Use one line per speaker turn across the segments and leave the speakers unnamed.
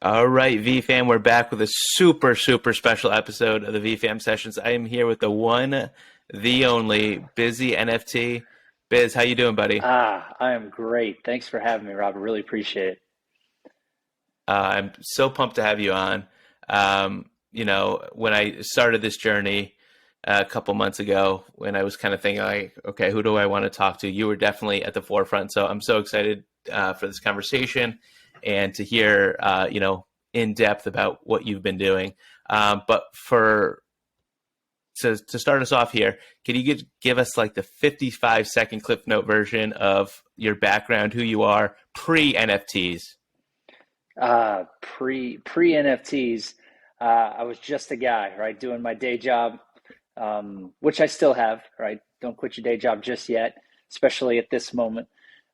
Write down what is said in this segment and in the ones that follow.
All right, VeeFam, we're back with a super, super special episode of the VeeFam sessions. I am here with the one, the only, BizzyNFT. Biz, how you doing, buddy?
I am great. Thanks for having me, Rob. I really appreciate it.
I'm so pumped to have you on. When I started this journey a couple months ago, when I was kind of thinking like, okay, who do I want to talk to? You were definitely at the forefront. So I'm so excited for this conversation and to hear, in depth about what you've been doing. But to start us off here, can you give us like the 55-second Cliff Note version of your background, who you are, pre NFTs?
Pre NFTs, I was just a guy, right, doing my day job, which I still have, right? Don't quit your day job just yet, especially at this moment.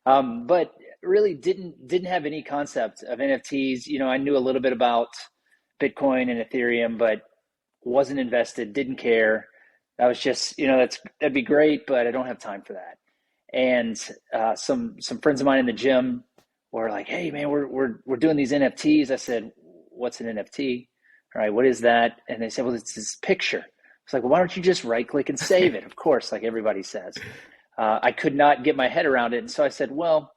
But really didn't have any concept of NFTs. I knew a little bit about Bitcoin and Ethereum, but wasn't invested, didn't care. I was just, that'd be great, but I don't have time for that. And some friends of mine in the gym were like, "Hey, man, we're doing these NFTs." I said, "What's an NFT? All right, what is that?" And they said, "Well, it's this picture." It's like, "Well, why don't you just right click and save it?" Of course, like everybody says. I could not get my head around it, and so I said, "Well,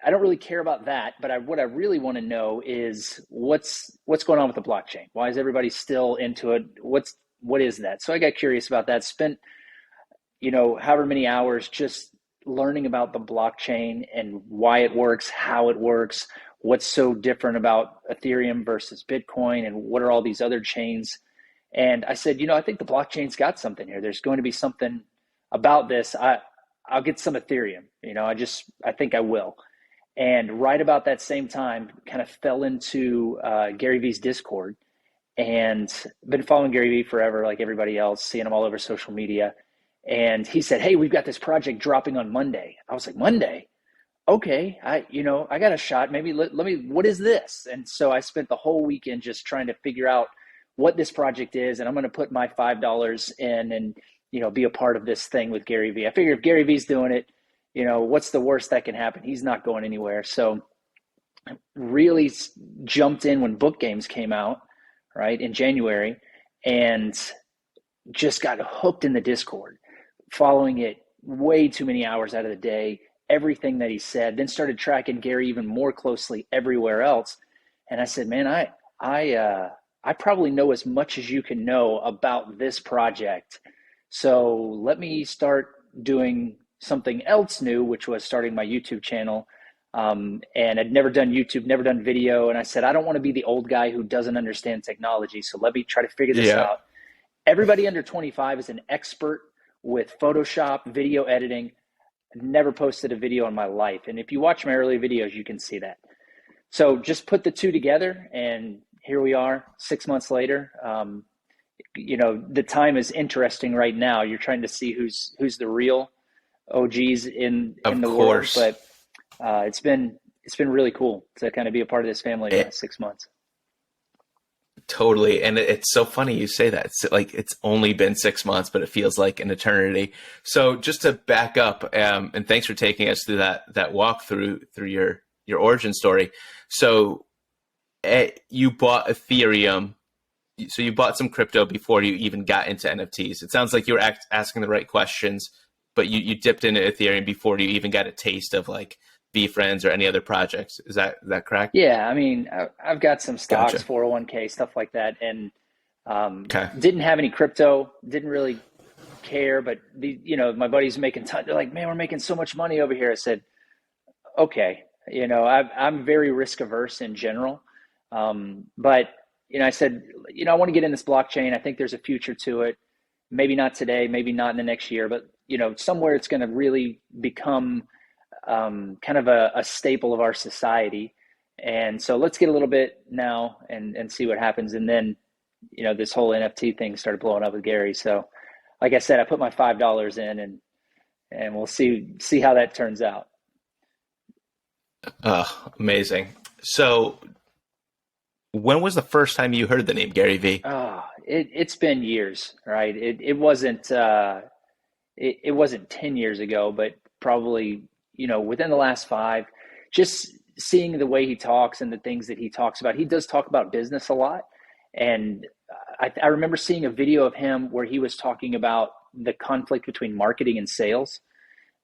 I don't really care about that, but what I really want to know is what's going on with the blockchain. Why is everybody still into it? What is that?" So I got curious about that. Spent however many hours just learning about the blockchain and why it works, how it works, what's so different about Ethereum versus Bitcoin, and what are all these other chains. And I said, I think the blockchain's got something here. There's going to be something about this. I'll get some Ethereum. I think I will. And right about that same time, kind of fell into GaryVee's Discord, and been following GaryVee forever, like everybody else, seeing him all over social media. And he said, "Hey, we've got this project dropping on Monday." I was like, "Monday? Okay, I got a shot. Maybe let me. What is this?" And so I spent the whole weekend just trying to figure out what this project is, and I'm going to put my $5 in, and be a part of this thing with GaryVee. I figure if GaryVee's doing it, what's the worst that can happen? He's not going anywhere. So really jumped in when book games came out, right, in January, and just got hooked in the Discord, following it way too many hours out of the day, everything that he said, then started tracking Gary even more closely everywhere else. And I said, "Man, I probably know as much as you can know about this project. So let me start doing something else new," which was starting my YouTube channel. And I'd never done YouTube, never done video. And I said, "I don't want to be the old guy who doesn't understand technology. So let me try to figure this
Yeah.
out." Everybody under 25 is an expert with Photoshop, video editing. I've never posted a video in my life. And if you watch my early videos, you can see that. So just put the two together, and here we are 6 months later. The time is interesting right now. You're trying to see who's the real OGs in
Of
the world,
course.
but it's been really cool to kind of be a part of this family the
It,
last 6 months.
totally. And it's so funny you say that. It's like it's only been 6 months, but it feels like an eternity. So just to back up, and thanks for taking us through that walk through your origin story. So you bought Ethereum. So you bought some crypto before you even got into NFTs. It sounds like you were asking the right questions, but you dipped into Ethereum before you even got a taste of like VeeFriends or any other projects. Is that correct?
Yeah, I mean, I've got some stocks,
Gotcha.
401k, stuff like that, and
Okay.
didn't have any crypto, didn't really care, but my buddies making ton. They're like, "Man, we're making so much money over here." I said, "Okay." I'm very risk averse in general, but I said, I want to get in this blockchain. I think there's a future to it. Maybe not today, maybe not in the next year, but somewhere it's going to really become kind of a staple of our society. And so let's get a little bit now and see what happens. And then, this whole NFT thing started blowing up with Gary. So, like I said, I put my $5 in, and we'll see how that turns out.
Amazing. So when was the first time you heard the name Gary V?
It's been years, right? It wasn't 10 years ago, but probably, within the last five, just seeing the way he talks and the things that he talks about, he does talk about business a lot. And I remember seeing a video of him where he was talking about the conflict between marketing and sales,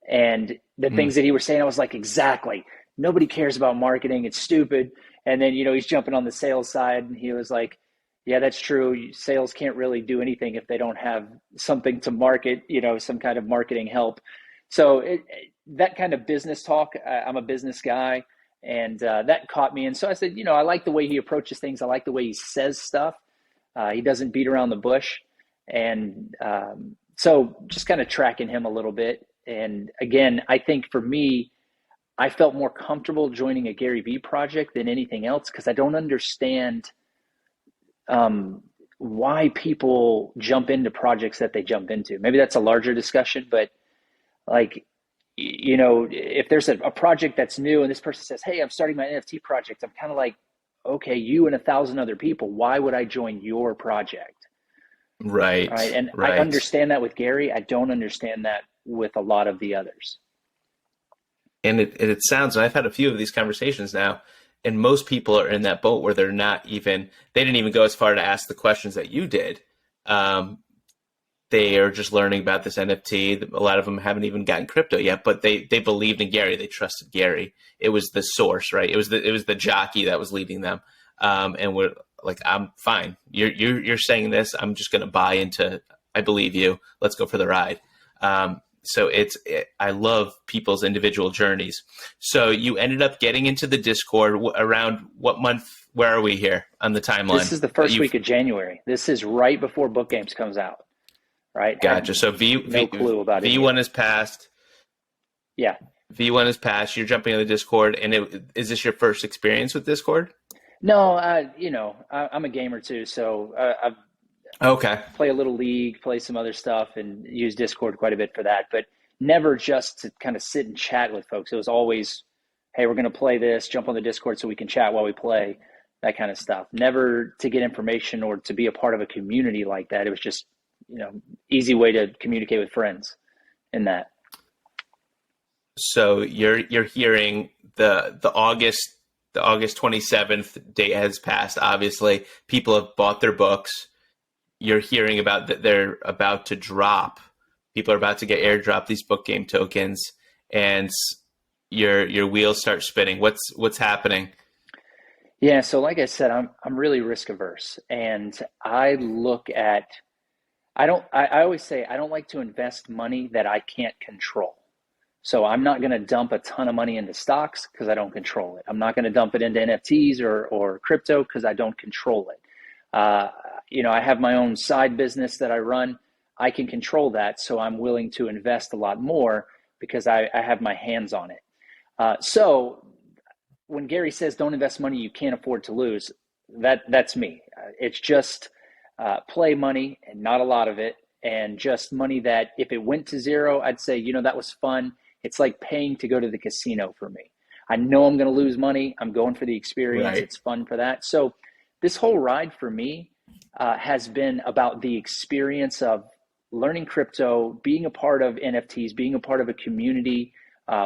and the things that he was saying. I was like, exactly. Nobody cares about marketing. It's stupid. And then, he's jumping on the sales side, and he was like, yeah, that's true. Sales can't really do anything if they don't have something to market, some kind of marketing help. So that kind of business talk, I'm a business guy, and that caught me. And so I said, I like the way he approaches things. I like the way he says stuff. He doesn't beat around the bush. And so just kind of tracking him a little bit. And again, I think for me, I felt more comfortable joining a GaryVee project than anything else, because I don't understand why people jump into projects that they jump into. Maybe that's a larger discussion, but like, if there's a project that's new and this person says, hey, I'm starting my NFT project, I'm kind of like, okay, you and 1,000 other people, why would I join your project?
Right.
And
right.
I understand that with Gary. I don't understand that with a lot of the others.
And it sounds, and I've had a few of these conversations now, and most people are in that boat where they didn't even go as far to ask the questions that you did. They are just learning about this NFT. A lot of them haven't even gotten crypto yet, but they believed in Gary. They trusted Gary. It was the source, right? It was the jockey that was leading them. And we're like, I'm fine. You're saying this. I'm just going to buy into. I believe you. Let's go for the ride. So I love people's individual journeys. So you ended up getting into the Discord around what month? Where are we here on the timeline?
This is the first week of January. This is right before Book Games comes out. Right.
Gotcha. So no
clue about it.
V1 is passed.
Yeah.
V1 is passed. You're jumping on the Discord. And is this your first experience with Discord?
No, I'm a gamer too. So I play a little League, play some other stuff, and use Discord quite a bit for that. But never just to kind of sit and chat with folks. It was always, hey, we're going to play this, jump on the Discord so we can chat while we play, that kind of stuff. Never to get information or to be a part of a community like that. It was just, easy way to communicate with friends in that.
So you're hearing the August 27th date has passed. Obviously, people have bought their books. You're hearing about that they're about to drop. People are about to get airdropped these book game tokens, and your wheels start spinning. What's happening?
Yeah, so like I said, I'm really risk averse, and I always say I don't like to invest money that I can't control. So I'm not going to dump a ton of money into stocks because I don't control it. I'm not going to dump it into NFTs or crypto because I don't control it. I have my own side business that I run. I can control that, so I'm willing to invest a lot more because I have my hands on it. So when Gary says don't invest money you can't afford to lose, that's me. It's just play money and not a lot of it, and just money that if it went to zero, I'd say, that was fun. It's like paying to go to the casino for me. I know I'm going to lose money. I'm going for the experience. Right. It's fun for that. So this whole ride for me has been about the experience of learning crypto, being a part of NFTs, being a part of a community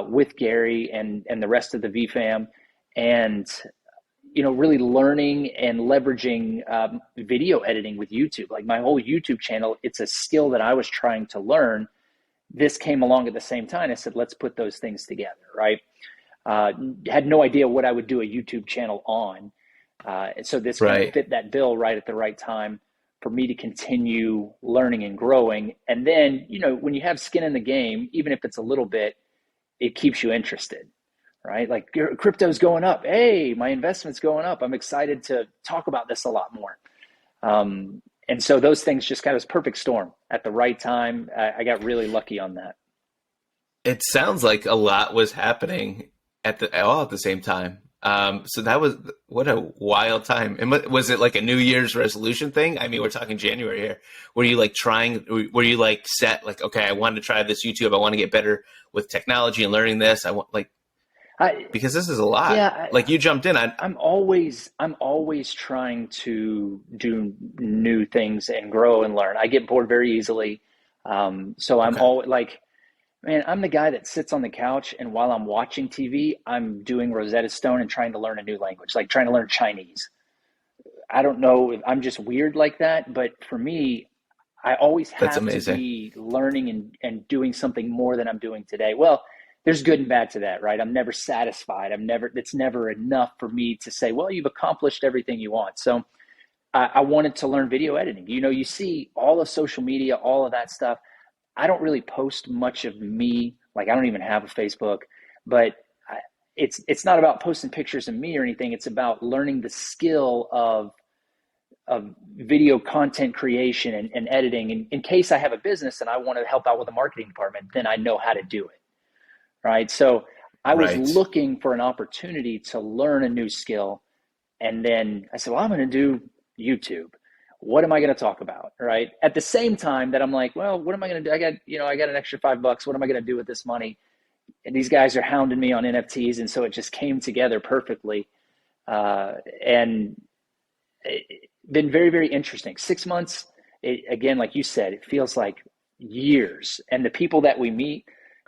with Gary and the rest of the VeeFam, and really learning and leveraging video editing with YouTube. Like my whole YouTube channel, it's a skill that I was trying to learn. This came along at the same time. I said, let's put those things together, right? Had no idea what I would do a YouTube channel on. So this kind of fit that bill right at the right time for me to continue learning and growing. And then, when you have skin in the game, even if it's a little bit, it keeps you interested. Right? Like crypto's going up. Hey, my investment's going up. I'm excited to talk about this a lot more. And so those things just kind of perfect storm at the right time. I got really lucky on that.
It sounds like a lot was happening all at the same time. So that was, what a wild time. And was it like a New Year's resolution thing? I mean, we're talking January here. Were you set, like, okay, I want to try this YouTube. I want to get better with technology and learning this. Because this is a lot. Yeah, you jumped in.
I'm always trying to do new things and grow and learn. I get bored very easily. So I'm always Man, I'm the guy that sits on the couch and while I'm watching TV, I'm doing Rosetta Stone and trying to learn a new language, like trying to learn Chinese. I don't know if I'm just weird like that, but for me, I always
That's
have to
amazing.
be learning and doing something more than I'm doing today. Well, there's good and bad to that, right? I'm never satisfied. It's never enough for me to say, well, you've accomplished everything you want. So I wanted to learn video editing. You see all of social media, all of that stuff. I don't really post much of me. Like I don't even have a Facebook, but it's not about posting pictures of me or anything. It's about learning the skill of video content creation and editing. And in case I have a business and I want to help out with the marketing department, then I know how to do it. Right. So I was
Right.
looking for an opportunity to learn a new skill. And then I said, well, I'm going to do YouTube. What am I going to talk about? Right. At the same time that I'm like, well, what am I going to do? I got an extra $5. What am I going to do with this money? And these guys are hounding me on NFTs. And so it just came together perfectly. And it, been very, very interesting. 6 months, again, like you said, it feels like years. And the people that we meet,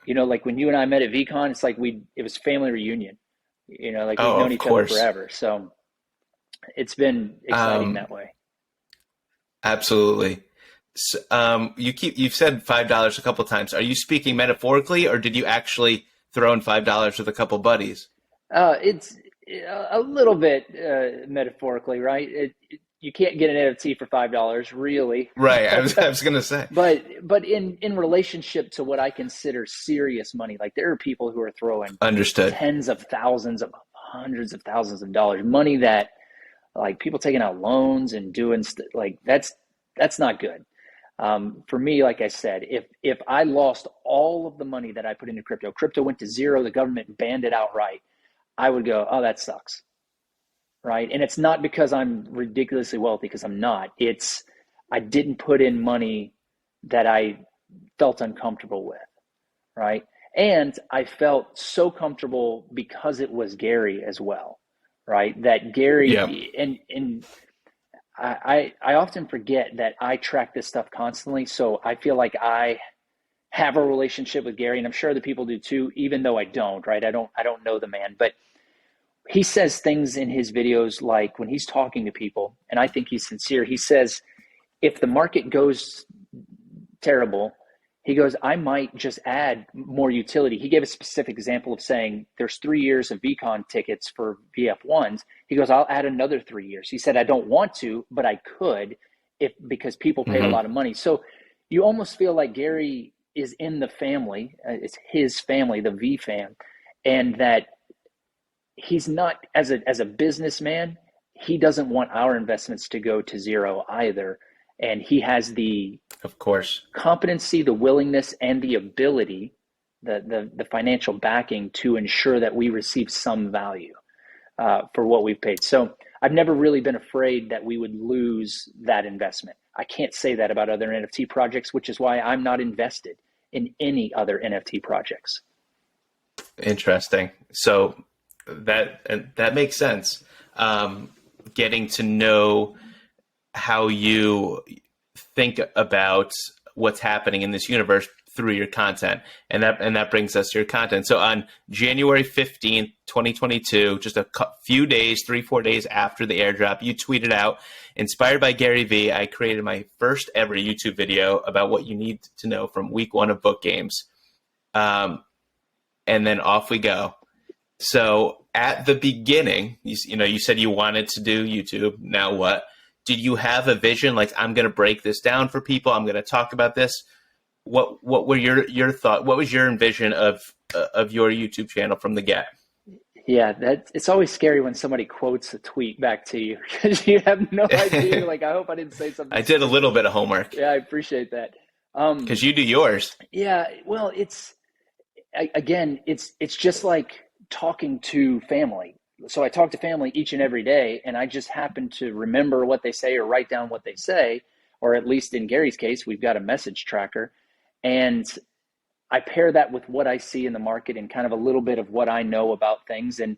like when you and I met at VCon, it's like it was family reunion, like we've
Oh,
known
of
each other
course.
forever. So it's been exciting
Um,
that way.
absolutely. You've said $5 a couple times. Are you speaking metaphorically, or did you actually throw in $5 with a couple buddies?
It's a little bit metaphorically, right? You can't get an NFT for $5, really.
Right. I was gonna say.
But in relationship to what I consider serious money, like there are people who are throwing
Understood.
tens of thousands of hundreds of thousands of dollars, money that like people taking out loans and doing like that's not good. For me, like I said, if I lost all of the money that I put into crypto went to zero, the government banned it outright, I would go, oh, that sucks, right? And it's not because I'm ridiculously wealthy, because I'm not. It's I didn't put in money that I felt uncomfortable with, right? And I felt so comfortable because it was Gary as well, right? That
Yeah.
Gary and I often forget that I track this stuff constantly. So I feel like I have a relationship with Gary, and I'm sure the people do too, even though I don't, right? I don't know the man, but he says things in his videos like when he's talking to people, and I think he's sincere. He says, if the market goes terrible, he goes, I might just add more utility. He gave a specific example of saying there's 3 years of VCon tickets for VF1s. He goes, I'll add another 3 years. He said, I don't want to, but I could because people paid a
Hmm.
lot of money. So you almost feel like Gary is in the family. It's his family, the VeeFam, and that he's not as a businessman. He doesn't want our investments to go to zero either, and he has the
Of course.
competency, the willingness, and the ability, the financial backing to ensure that we receive some value for what we've paid. So I've never really been afraid that we would lose that investment. I can't say that about other NFT projects, which is why I'm not invested in any other NFT projects.
Interesting. So that makes sense. Um, Getting to know how you think about what's happening in this universe through your content, and that brings us to your content. So on January 15th, 2022, just a few days, 3-4 days after the airdrop, you tweeted out, inspired by GaryVee, I created my first ever YouTube video about what you need to know from week one of book games. And then off we go. So at the beginning, you said you wanted to do YouTube. Now what? Did you have a vision like, I'm going to break this down for people, I'm going to talk about this? What were your thought? What was your vision of your YouTube channel from the get?
Yeah, that it's always scary when somebody quotes a tweet back to you because you have no idea. You're like, I hope I didn't say something
I did a little
stupid.
bit of homework
Yeah, I appreciate that.
because you do yours.
Yeah, well, again, it's just like talking to family. So I talk to family each and every day, and I just happen to remember what they say or write down what they say, or at least in Gary's case, we've got a message tracker, and I pair that with what I see in the market and kind of a little bit of what I know about things, and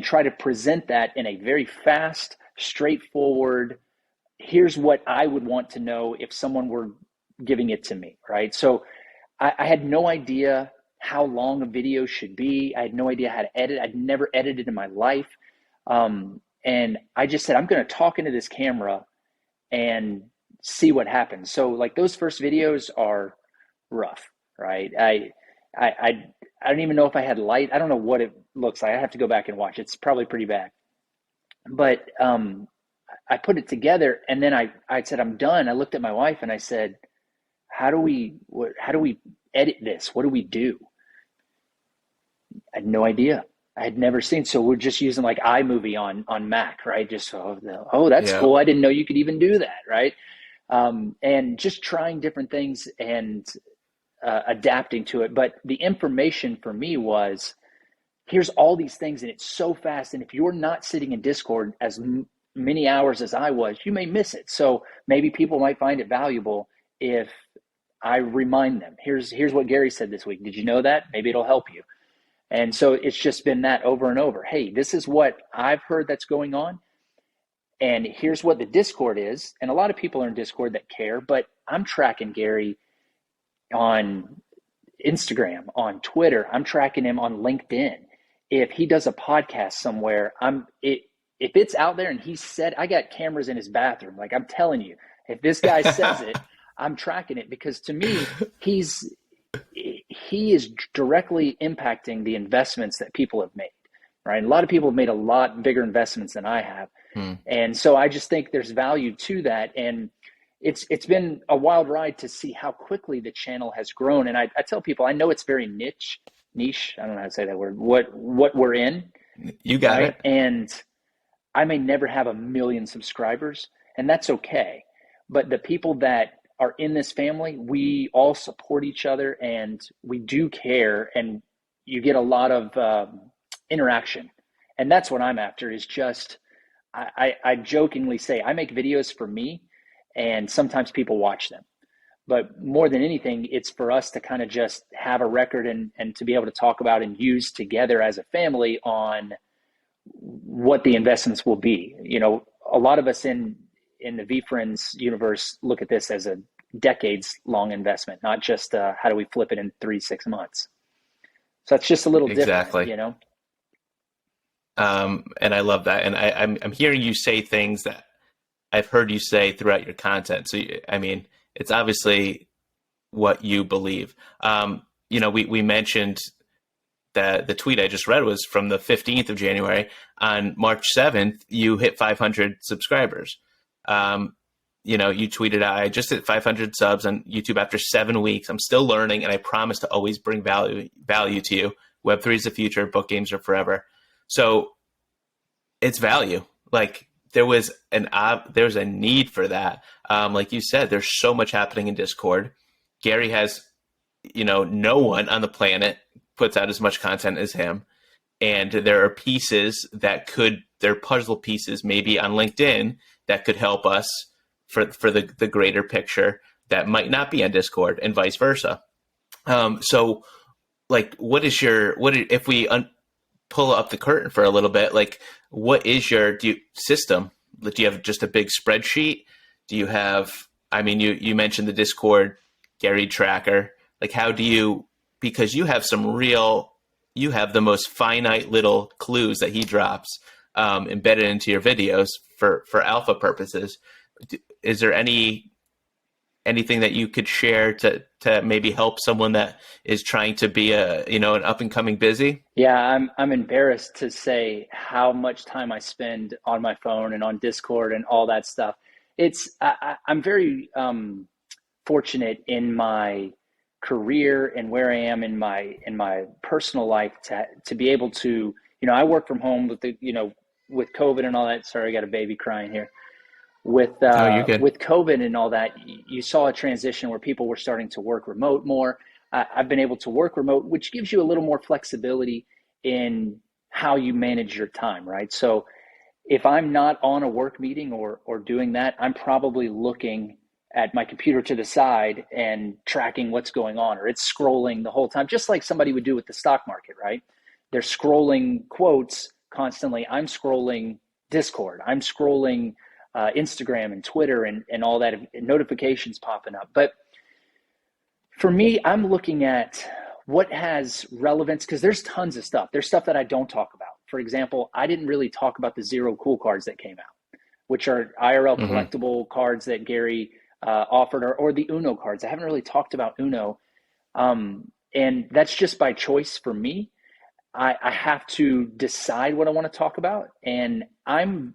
try to present that in a very fast, straightforward, here's what I would want to know if someone were giving it to me, right? So I had no idea how long a video should be. I had no idea how to edit. I'd never edited in my life. And I just said, I'm going to talk into this camera and see what happens. So like those first videos are rough, right? I don't even know if I had light. I don't know what it looks like. I have to go back and watch. It's probably pretty bad. But I put it together, and then I said, I'm done. I looked at my wife and I said, how do we edit this? What do we do? I had no idea. I had never seen. So we're just using like iMovie on Mac, right? Just that's
Yeah.
cool. I didn't know you could even do that, right? And just trying different things and adapting to it. But the information for me was, here's all these things, and it's so fast. And if you're not sitting in Discord as many hours as I was, you may miss it. So maybe people might find it valuable if I remind them. Here's what Gary said this week. Did you know that? Maybe it'll help you. And so it's just been that over and over. Hey, this is what I've heard that's going on. And here's what the Discord is. And a lot of people are in Discord that care, but I'm tracking Gary on Instagram, on Twitter. I'm tracking him on LinkedIn. If he does a podcast somewhere, if it's out there and he said, I got cameras in his bathroom. Like I'm telling you, if this guy says it, I'm tracking it, because to me, he is directly impacting the investments that people have made, right? A lot of people have made a lot bigger investments than I have. And so I just think there's value to that. And it's been a wild ride to see how quickly the channel has grown. And I tell people, I know it's very niche. I don't know how to say that word, what we're in.
You got it.
And I may never have 1 million subscribers, and that's okay. But the people that are in this family, we all support each other, and we do care, and you get a lot of interaction. And that's what I'm after, is just, I jokingly say, I make videos for me, and sometimes people watch them. But more than anything, it's for us to kind of just have a record and to be able to talk about and use together as a family on what the investments will be. You know, a lot of us in the VeeFriends universe look at this as a decades long investment, not just how do we flip it in 3-6 months. So it's just a little
Exactly.
different, you know?
And I love that. And I'm hearing you say things that I've heard you say throughout your content. So, I mean, it's obviously what you believe. You know, we mentioned that the tweet I just read was from the 15th of January. On March 7th, you hit 500 subscribers. You know, you tweeted out, I just hit 500 subs on YouTube after 7 weeks. I'm still learning, and I promise to always bring value to you. Web3 is the future. Book games are forever. So it's value. Like there was a need for that. Like you said, there's so much happening in Discord. Gary has, you know, no one on the planet puts out as much content as him. And there are pieces they're puzzle pieces maybe on LinkedIn that could help us for the greater picture that might not be on Discord, and vice versa. So like, if we pull up the curtain for a little bit, like what is your system? Do you have just a big spreadsheet? Do you have, I mean, you mentioned the Discord Gary tracker. Like how do you, because you have you have the most finite little clues that he drops embedded into your videos for alpha purposes. Is there anything that you could share to maybe help someone that is trying to be an up and coming Bizzy?
Yeah, I'm embarrassed to say how much time I spend on my phone and on Discord and all that stuff. I'm very fortunate in my career and where I am in my personal life to be able to, I work from home with with COVID and all that. Sorry, I got a baby crying here. With
You're good.
with COVID and all that, you saw a transition where people were starting to work remote more. I've been able to work remote, which gives you a little more flexibility in how you manage your time, right? So if I'm not on a work meeting or doing that, I'm probably looking at my computer to the side and tracking what's going on, or it's scrolling the whole time, just like somebody would do with the stock market, right? They're scrolling quotes constantly. I'm scrolling Discord. I'm scrolling Instagram and Twitter and all that, and notifications popping up. But For me, I'm looking at what has relevance, because there's tons of stuff. There's stuff that I don't talk about. For example, I didn't really talk about the Zero Cool cards that came out, which are IRL
Mm-hmm.
collectible cards that Gary offered, or the Uno cards. I haven't really talked about Uno, and that's just by choice for me. I have to decide what I want to talk about, and I'm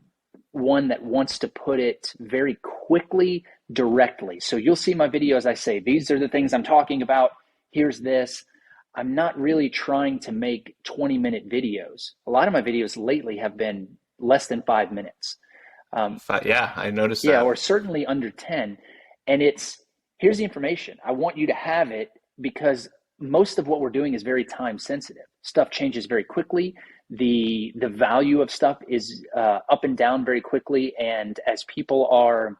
one that wants to put it very quickly, directly. So you'll see my videos, I say, these are the things I'm talking about. Here's this. I'm not really trying to make 20-minute videos. A lot of my videos lately have been less than 5 minutes.
Yeah, I noticed
Yeah,
that.
or certainly under 10. And it's, here's the information. I want you to have it because most of what we're doing is very time sensitive. Stuff changes very quickly. The value of stuff is up and down very quickly. And as people are,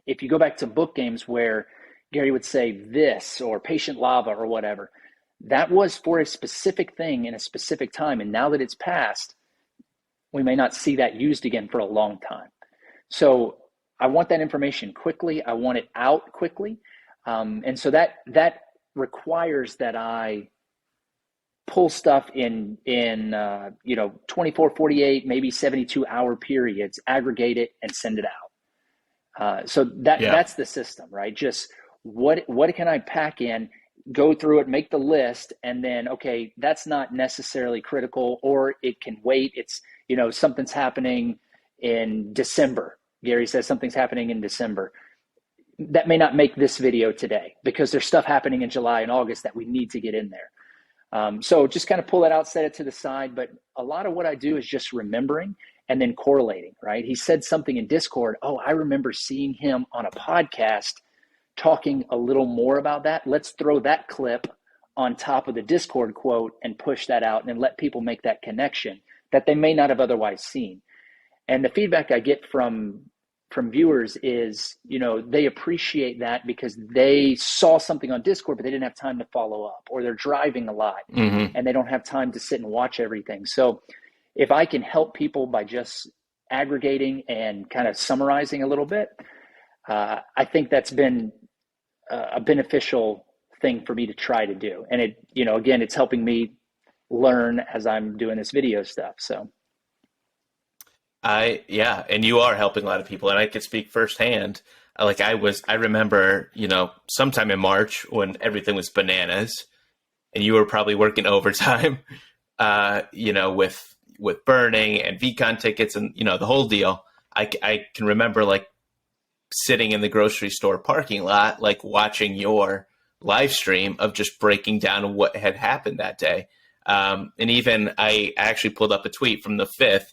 if you go back to book games where Gary would say this or patient lava or whatever, that was for a specific thing in a specific time. And now that it's passed, we may not see that used again for a long time. So I want that information quickly. I want it out quickly. And so that requires that I pull stuff in 24, 48, maybe 72-hour periods, aggregate it, and send it out. So
Yeah.
that's the system, right? Just what can I pack in, go through it, make the list, and then, okay, that's not necessarily critical, or it can wait. It's, something's happening in December. Gary says something's happening in December. That may not make this video today because there's stuff happening in July and August that we need to get in there. So just kind of pull it out, set it to the side. But a lot of what I do is just remembering and then correlating, right? He said something in Discord. Oh, I remember seeing him on a podcast talking a little more about that. Let's throw that clip on top of the Discord quote and push that out and let people make that connection that they may not have otherwise seen. And the feedback I get from viewers is, they appreciate that because they saw something on Discord, but they didn't have time to follow up, or they're driving a lot
Mm-hmm.
and they don't have time to sit and watch everything. So if I can help people by just aggregating and kind of summarizing a little bit, I think that's been a beneficial thing for me to try to do. And it, again, it's helping me learn as I'm doing this video stuff. So.
Yeah, and you are helping a lot of people, and I could speak firsthand. I remember, sometime in March when everything was bananas, and you were probably working overtime, with burning and VCon tickets and the whole deal. I can remember sitting in the grocery store parking lot, watching your live stream of just breaking down what had happened that day. And even I actually pulled up a tweet from the 5th.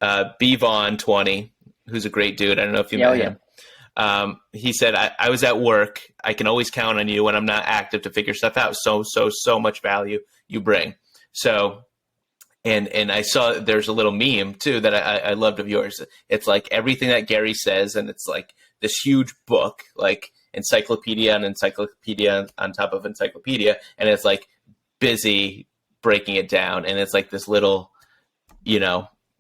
BVon20, who's a great dude. I don't know if you met him. He said, I was at work. I can always count on you when I'm not active to figure stuff out. So much value you bring. So, and I saw there's a little meme too that I loved of yours. It's like everything that Gary says, and it's like this huge book, like encyclopedia and encyclopedia on top of encyclopedia. And it's like busy breaking it down. And it's like this little,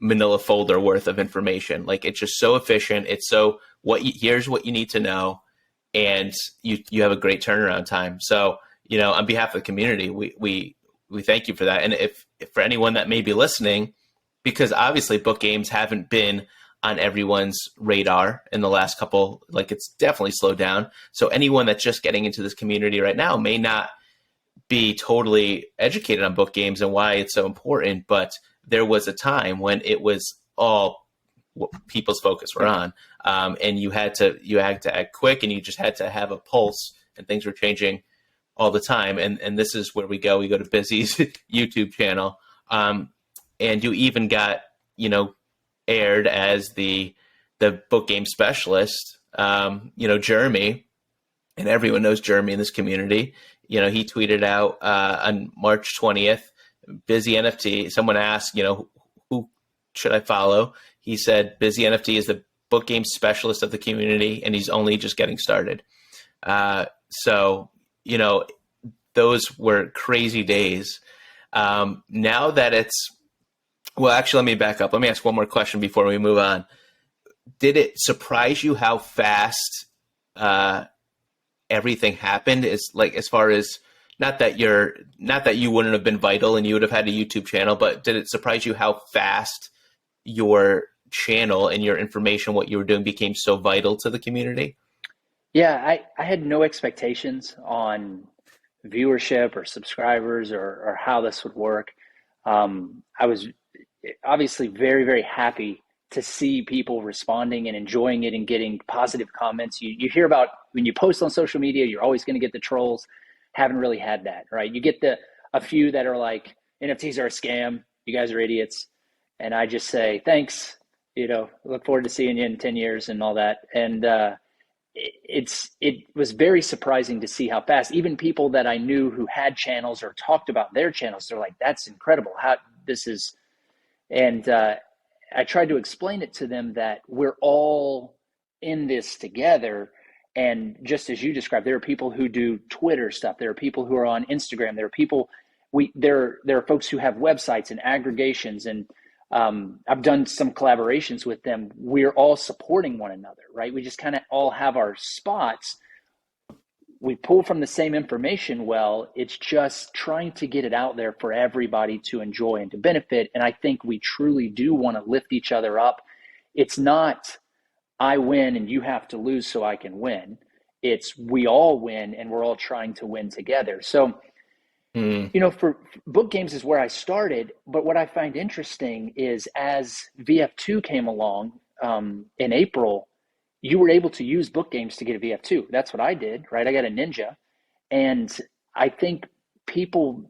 manila folder worth of information. Like, it's just so efficient. It's so here's what you need to know, and you have a great turnaround time. So, on behalf of the community, we thank you for that. And if for anyone that may be listening, because obviously book games haven't been on everyone's radar in the last couple, it's definitely slowed down. So anyone that's just getting into this community right now may not be totally educated on book games and why it's so important, but there was a time when it was all what people's focus were on, and you had to act quick, and you just had to have a pulse, and things were changing all the time. And this is where we go to Bizzy's YouTube channel, and you even got aired as the book game specialist. Jeremy, and everyone knows Jeremy in this community. He tweeted out on March 20th, BizzyNFT. Someone asked, who should I follow? He said, BizzyNFT is the book game specialist of the community, and he's only just getting started. So, those were crazy days. Now that actually, let me back up. Let me ask one more question before we move on. Did it surprise you how fast everything happened, is like, as far as, not that you wouldn't have been vital and you would have had a YouTube channel, but did it surprise you how fast your channel and your information, what you were doing, became so vital to the community?
Yeah, I had no expectations on viewership or subscribers or how this would work. I was obviously very, very happy to see people responding and enjoying it and getting positive comments. You hear about when you post on social media, you're always going to get the trolls. Haven't really had that, right? You get a few that are like, NFTs are a scam. You guys are idiots. And I just say, thanks, look forward to seeing you in 10 years and all that. And, it was very surprising to see how fast even people that I knew who had channels or talked about their channels, they're like, that's incredible how this is. And I tried to explain it to them that we're all in this together. And just as you described, there are people who do Twitter stuff. There are people who are on Instagram. There are people, there are folks who have websites and aggregations, and I've done some collaborations with them. We're all supporting one another, right? We just kind of all have our spots. We pull from the same information well. It's just trying to get it out there for everybody to enjoy and to benefit. And I think we truly do want to lift each other up. It's not, I win and you have to lose so I can win. It's we all win and we're all trying to win together. So, for book games is where I started. But what I find interesting is as VF2 came along in April, you were able to use book games to get a VF2. That's what I did, right? I got a Ninja. And I think people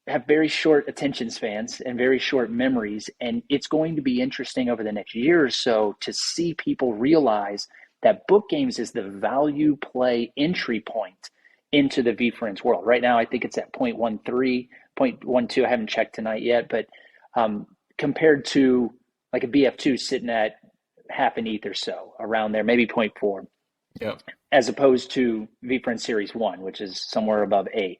have very short attention spans and very short memories. And it's going to be interesting over the next year or so to see people realize that book games is the value play entry point into the VeeFriends world. Right now, I think it's at 0.13, 0.12. I haven't checked tonight yet, but compared to like a BF2 sitting at half an ETH or so, around there, maybe 0.4,
Yep.
as opposed to VeeFriends Series 1, which is somewhere above 8.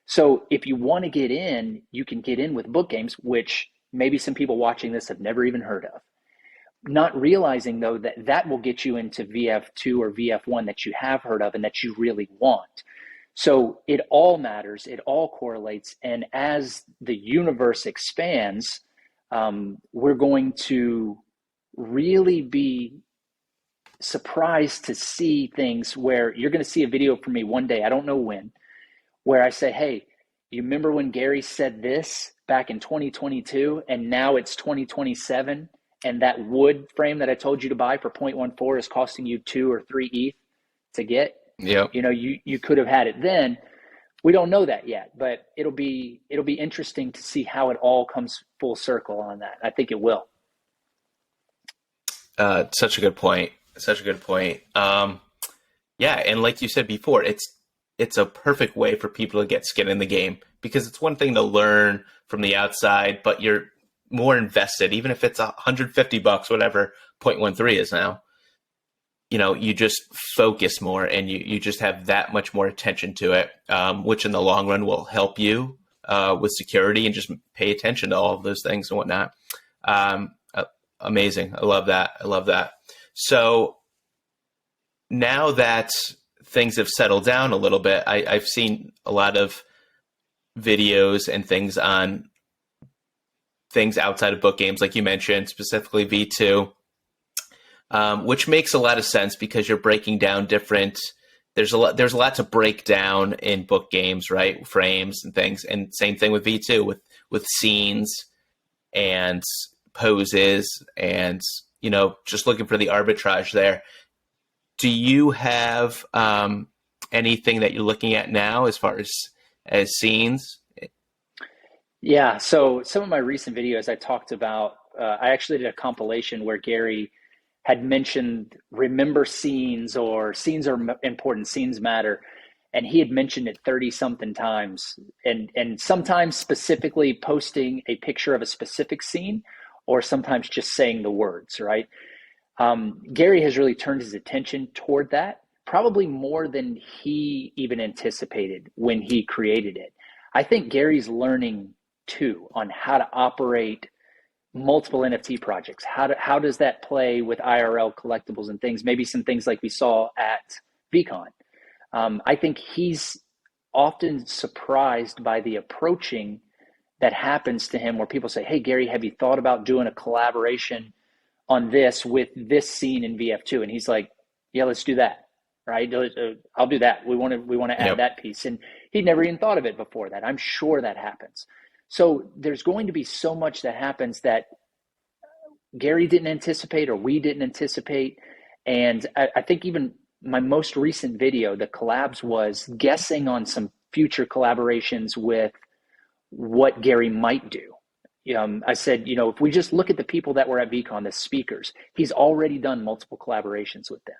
So if you want to get in, you can get in with book games, which maybe some people watching this have never even heard of. Not realizing, though, that that will get you into VF2 or VF1 that you have heard of and that you really want. So it all matters. It all correlates. And as the universe expands, we're going to really be surprised to see things where you're going to see a video from me one day, I don't know when, where I say, hey, you remember when Gary said this back in 2022 and now it's 2027 and that wood frame that I told you to buy for 0.14 is costing you 2 or 3 ETH to get?
Yep.
You could have had it then. We don't know that yet, but it'll be interesting to see how it all comes full circle on that. I think it will.
Such a good point. Such a good point. Yeah, and like you said before, it's a perfect way for people to get skin in the game, because it's one thing to learn from the outside, but you're more invested, even if it's $150, whatever 0.13 is now. You just focus more and you just have that much more attention to it, which in the long run will help you with security and just pay attention to all of those things and whatnot. Amazing. I love that. I love that. So now that things have settled down a little bit, I've seen a lot of videos and things on things outside of book games, like you mentioned, specifically V2, which makes a lot of sense because you're breaking down different. There's a lot to break down in book games, right? Frames and things, and same thing with V2 with scenes and poses and just looking for the arbitrage there. Do you have anything that you're looking at now as far as scenes?
Yeah, so some of my recent videos I talked about, I actually did a compilation where Gary had mentioned remember scenes, or scenes are important, scenes matter. And he had mentioned it 30 something times, and sometimes specifically posting a picture of a specific scene, or sometimes just saying the words, right? Gary has really turned his attention toward that, probably more than he even anticipated when he created it. I think Gary's learning too on how to operate multiple NFT projects. How does that play with IRL collectibles and things? Maybe some things like we saw at VCon. I think he's often surprised by the approaching that happens to him where people say, hey, Gary, have you thought about doing a collaboration on this with this scene in VF2? And he's like, yeah, let's do that. Right. I'll do that. We want to add that piece. And he'd never even thought of it before that. I'm sure that happens. So there's going to be so much that happens that Gary didn't anticipate or we didn't anticipate. And I think even my most recent video, the collabs, was guessing on some future collaborations with what Gary might do. I said, if we just look at the people that were at VeeCon, the speakers, he's already done multiple collaborations with them.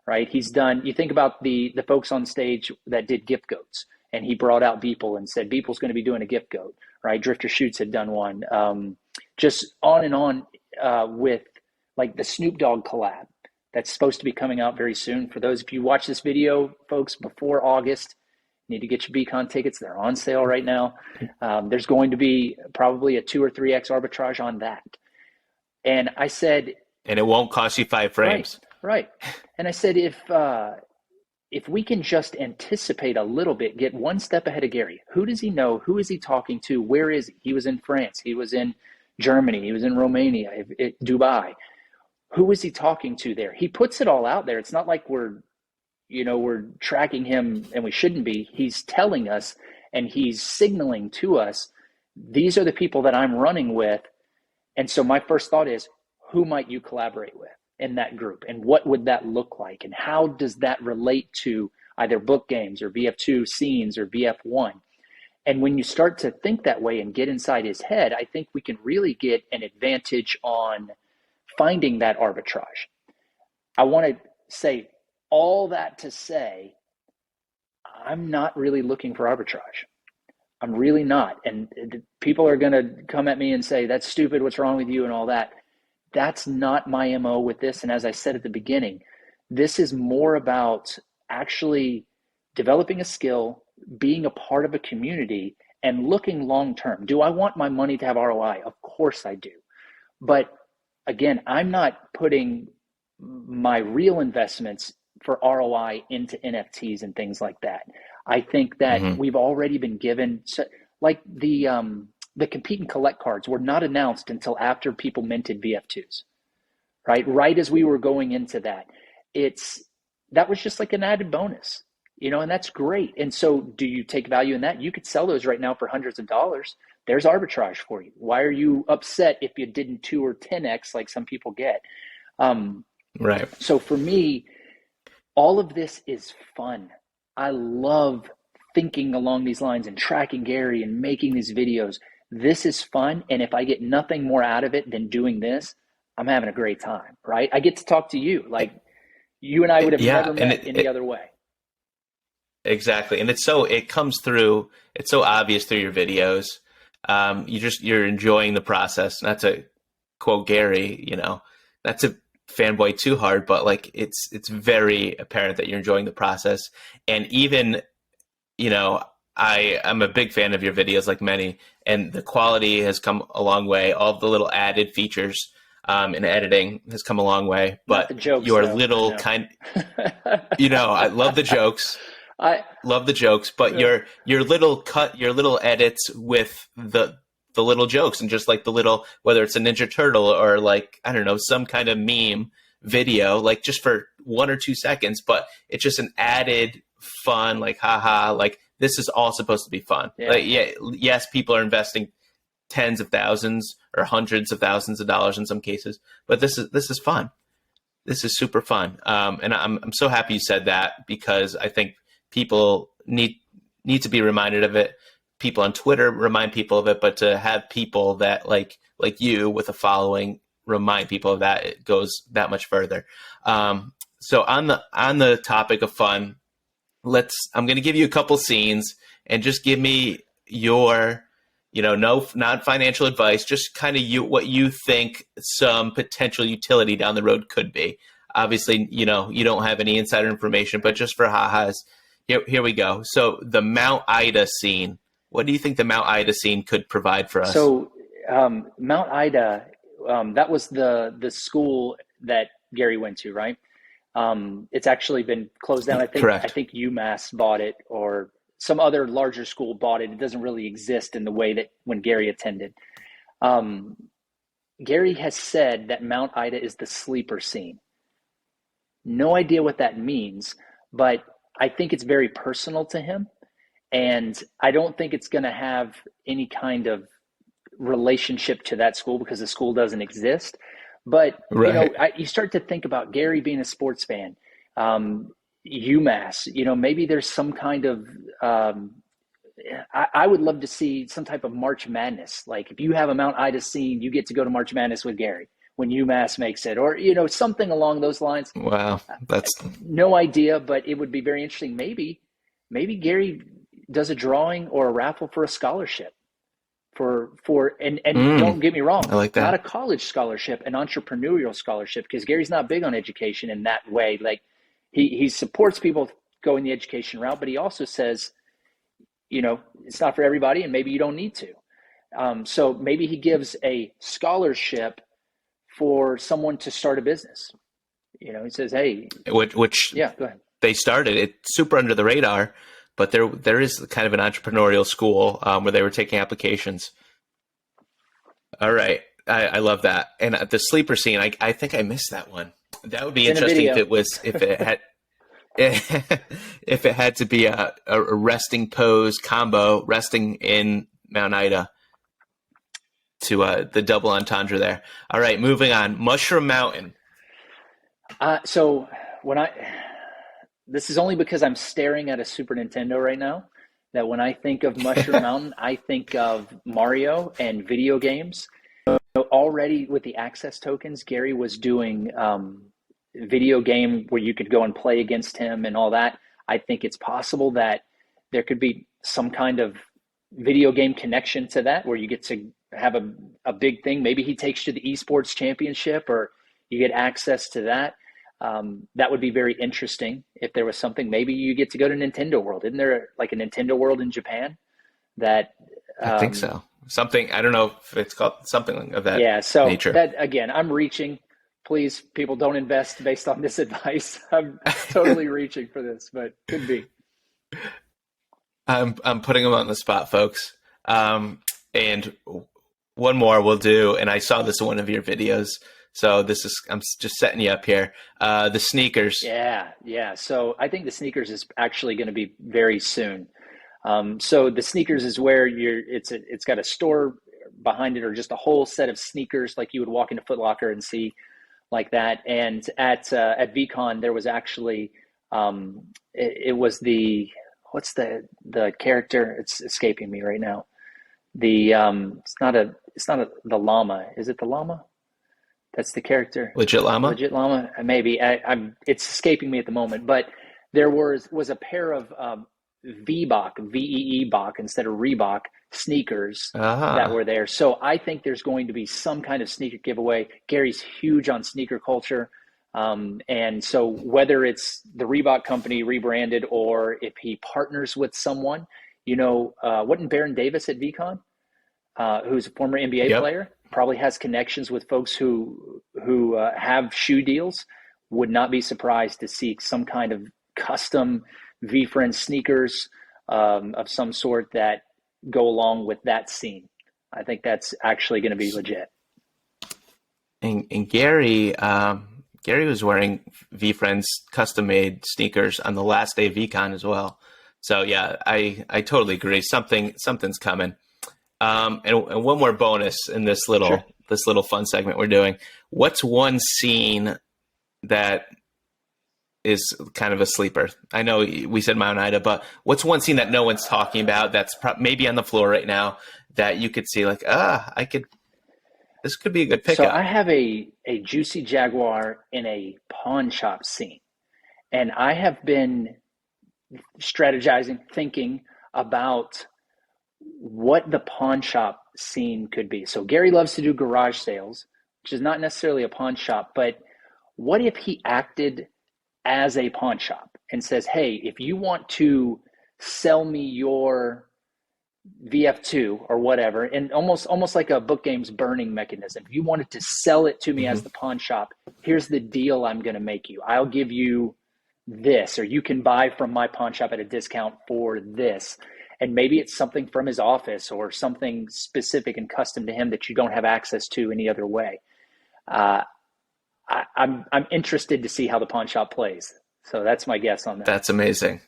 Right? He's done, you think about the folks on stage that did gift goats, and he brought out Beeple and said, Beeple's going to be doing a gift goat, right? Drifter Shoots had done one. Just on and on with like the Snoop Dogg collab that's supposed to be coming out very soon. For those of you who watch this video, folks, before August, you need to get your VeeCon tickets. They're on sale right now. There's going to be probably a 2 or 3x arbitrage on that. And I said,
and it won't cost you 5 frames.
Right. And I said, if we can just anticipate a little bit, get one step ahead of Gary, who does he know? Who is he talking to? Where is he? He was in France. He was in Germany. He was in Romania, Dubai. Who is he talking to there? He puts it all out there. It's not like we're tracking him and we shouldn't be. He's telling us and he's signaling to us, these are the people that I'm running with. And so my first thought is, who might you collaborate with in that group? And what would that look like? And how does that relate to either book games or VF2 scenes or VF1? And when you start to think that way and get inside his head, I think we can really get an advantage on finding that arbitrage. I want to say all that to say, I'm not really looking for arbitrage. I'm really not. And people are going to come at me and say, that's stupid. What's wrong with you and all that. That's not my MO with this. And as I said at the beginning, this is more about actually developing a skill, being a part of a community, and looking long-term. Do I want my money to have ROI? Of course I do. But again, I'm not putting my real investments for ROI into NFTs and things like that. I think that we've already been given, like the compete and collect cards were not announced until after people minted VF2s, right? Right as we were going into that, that was just like an added bonus, and that's great. And so do you take value in that? You could sell those right now for hundreds of dollars. There's arbitrage for you. Why are you upset if you didn't 2 or 10x like some people get?
Right.
So for me, all of this is fun. I love thinking along these lines and tracking Gary and making these videos. This is fun. And if I get nothing more out of it than doing this, I'm having a great time, right? I get to talk to you. Like you and I would have never met any other way.
Exactly. And it comes through, it's so obvious through your videos. You're enjoying the process. Not to quote Gary, not to fanboy too hard, but like it's very apparent that you're enjoying the process. And even, I'm a big fan of your videos, like many, and the quality has come a long way. All of the little added features in editing has come a long way. But
the jokes,
your little I love the jokes. Love the jokes, but your little edits with the little jokes and just like the little, whether it's a Ninja Turtle or like, I don't know, some kind of meme video, like just for 1 or 2 seconds, but it's just an added fun, like, haha, like this is all supposed to be fun.
Yeah.
Like, yes, people are investing tens of thousands or hundreds of thousands of dollars in some cases, but this is fun. This is super fun. And I'm so happy you said that, because I think people need to be reminded of it. People on Twitter remind people of it, but to have people that like you with a following remind people of that, it goes that much further. So on the topic of fun, I'm going to give you a couple scenes and just give me your, no, not financial advice, just kind of what you think some potential utility down the road could be. Obviously, you don't have any insider information, but just for ha-has, here we go. So the Mount Ida scene, what do you think the Mount Ida scene could provide for us?
So Mount Ida, that was the school that Gary went to, right? It's actually been closed down. I
Correct.
think UMass bought it, or some other larger school bought it. It doesn't really exist in the way that when Gary attended. Gary has said that Mount Ida is the sleeper scene. No idea what that means, but I think it's very personal to him. And I don't think it's going to have any kind of relationship to that school because the school doesn't exist. But,
Right.
you start to think about Gary being a sports fan, UMass, maybe there's some kind of, I would love to see some type of March Madness. Like if you have a Mount Ida scene, you get to go to March Madness with Gary when UMass makes it, or, something along those lines.
Wow. That's
No idea, but it would be very interesting. Maybe Gary does a drawing or a raffle for a scholarship and don't get me wrong,
I like that.
not a college scholarship, an entrepreneurial scholarship, because Gary's not big on education in that way. Like he supports people going the education route, but he also says, it's not for everybody and maybe you don't need to. So maybe he gives a scholarship for someone to start a business. He says, hey,
which
yeah, go ahead.
They started it super under the radar, but there is kind of an entrepreneurial school where they were taking applications. All right. I love that. And the sleeper scene, I think I missed that one. That would be interesting if it had if it had to be a resting pose combo, resting in Mount Ida to the double entendre there. All right, moving on. Mushroom Mountain.
So this is only because I'm staring at a Super Nintendo right now, that when I think of Mushroom Mountain, I think of Mario and video games. Already with the access tokens, Gary was doing video game where you could go and play against him and all that. I think it's possible that there could be some kind of video game connection to that where you get to have a big thing. Maybe he takes you to the esports championship or you get access to that. That would be very interesting if there was something. Maybe you get to go to Nintendo World. Isn't there like a Nintendo World in Japan? I
think so. Something, I don't know if it's called something of that nature.
That, again, I'm reaching. Please, people, don't invest based on this advice. I'm totally reaching for this, but could be.
I'm putting them on the spot, folks. And one more we'll do, and I saw this in one of your videos. So I'm just setting you up here. The sneakers.
Yeah. So I think the sneakers is actually going to be very soon. So the sneakers is where it's got a store behind it, or just a whole set of sneakers like you would walk into Foot Locker and see like that. And at VCon, there was actually, it was what's the character? It's escaping me right now. It's not the llama. Is it the llama? That's the character.
Legit llama?
Legit llama, maybe. It's escaping me at the moment. But there was a pair of Veebok, VEE Bach instead of Reebok sneakers that were there. So I think there's going to be some kind of sneaker giveaway. Gary's huge on sneaker culture. And so whether it's the Reebok company rebranded or if he partners with someone, wasn't Baron Davis at VCon, who's a former NBA player, probably has connections with folks who have shoe deals. Would not be surprised to see some kind of custom VeeFriends sneakers of some sort that go along with that scene. I think that's actually going to be legit.
And Gary was wearing VeeFriends custom-made sneakers on the last day of VCon as well. So yeah, I totally agree. Something's coming. And one more bonus in this little fun segment we're doing. What's one scene that is kind of a sleeper? I know we said Mount Ida, but what's one scene that no one's talking about that's maybe on the floor right now that you could see like, this could be a good pickup?
So I have a Juicy Jaguar in a pawn shop scene, and I have been strategizing, thinking about what the pawn shop scene could be. So Gary loves to do garage sales, which is not necessarily a pawn shop, but what if he acted as a pawn shop and says, hey, if you want to sell me your VF2 or whatever, and almost like a book game's burning mechanism. If you wanted to sell it to me as the pawn shop, here's the deal I'm going to make you. I'll give you this, or you can buy from my pawn shop at a discount for this. And maybe it's something from his office or something specific and custom to him that you don't have access to any other way. I'm interested to see how the pawn shop plays. So that's my guess on that.
That's amazing.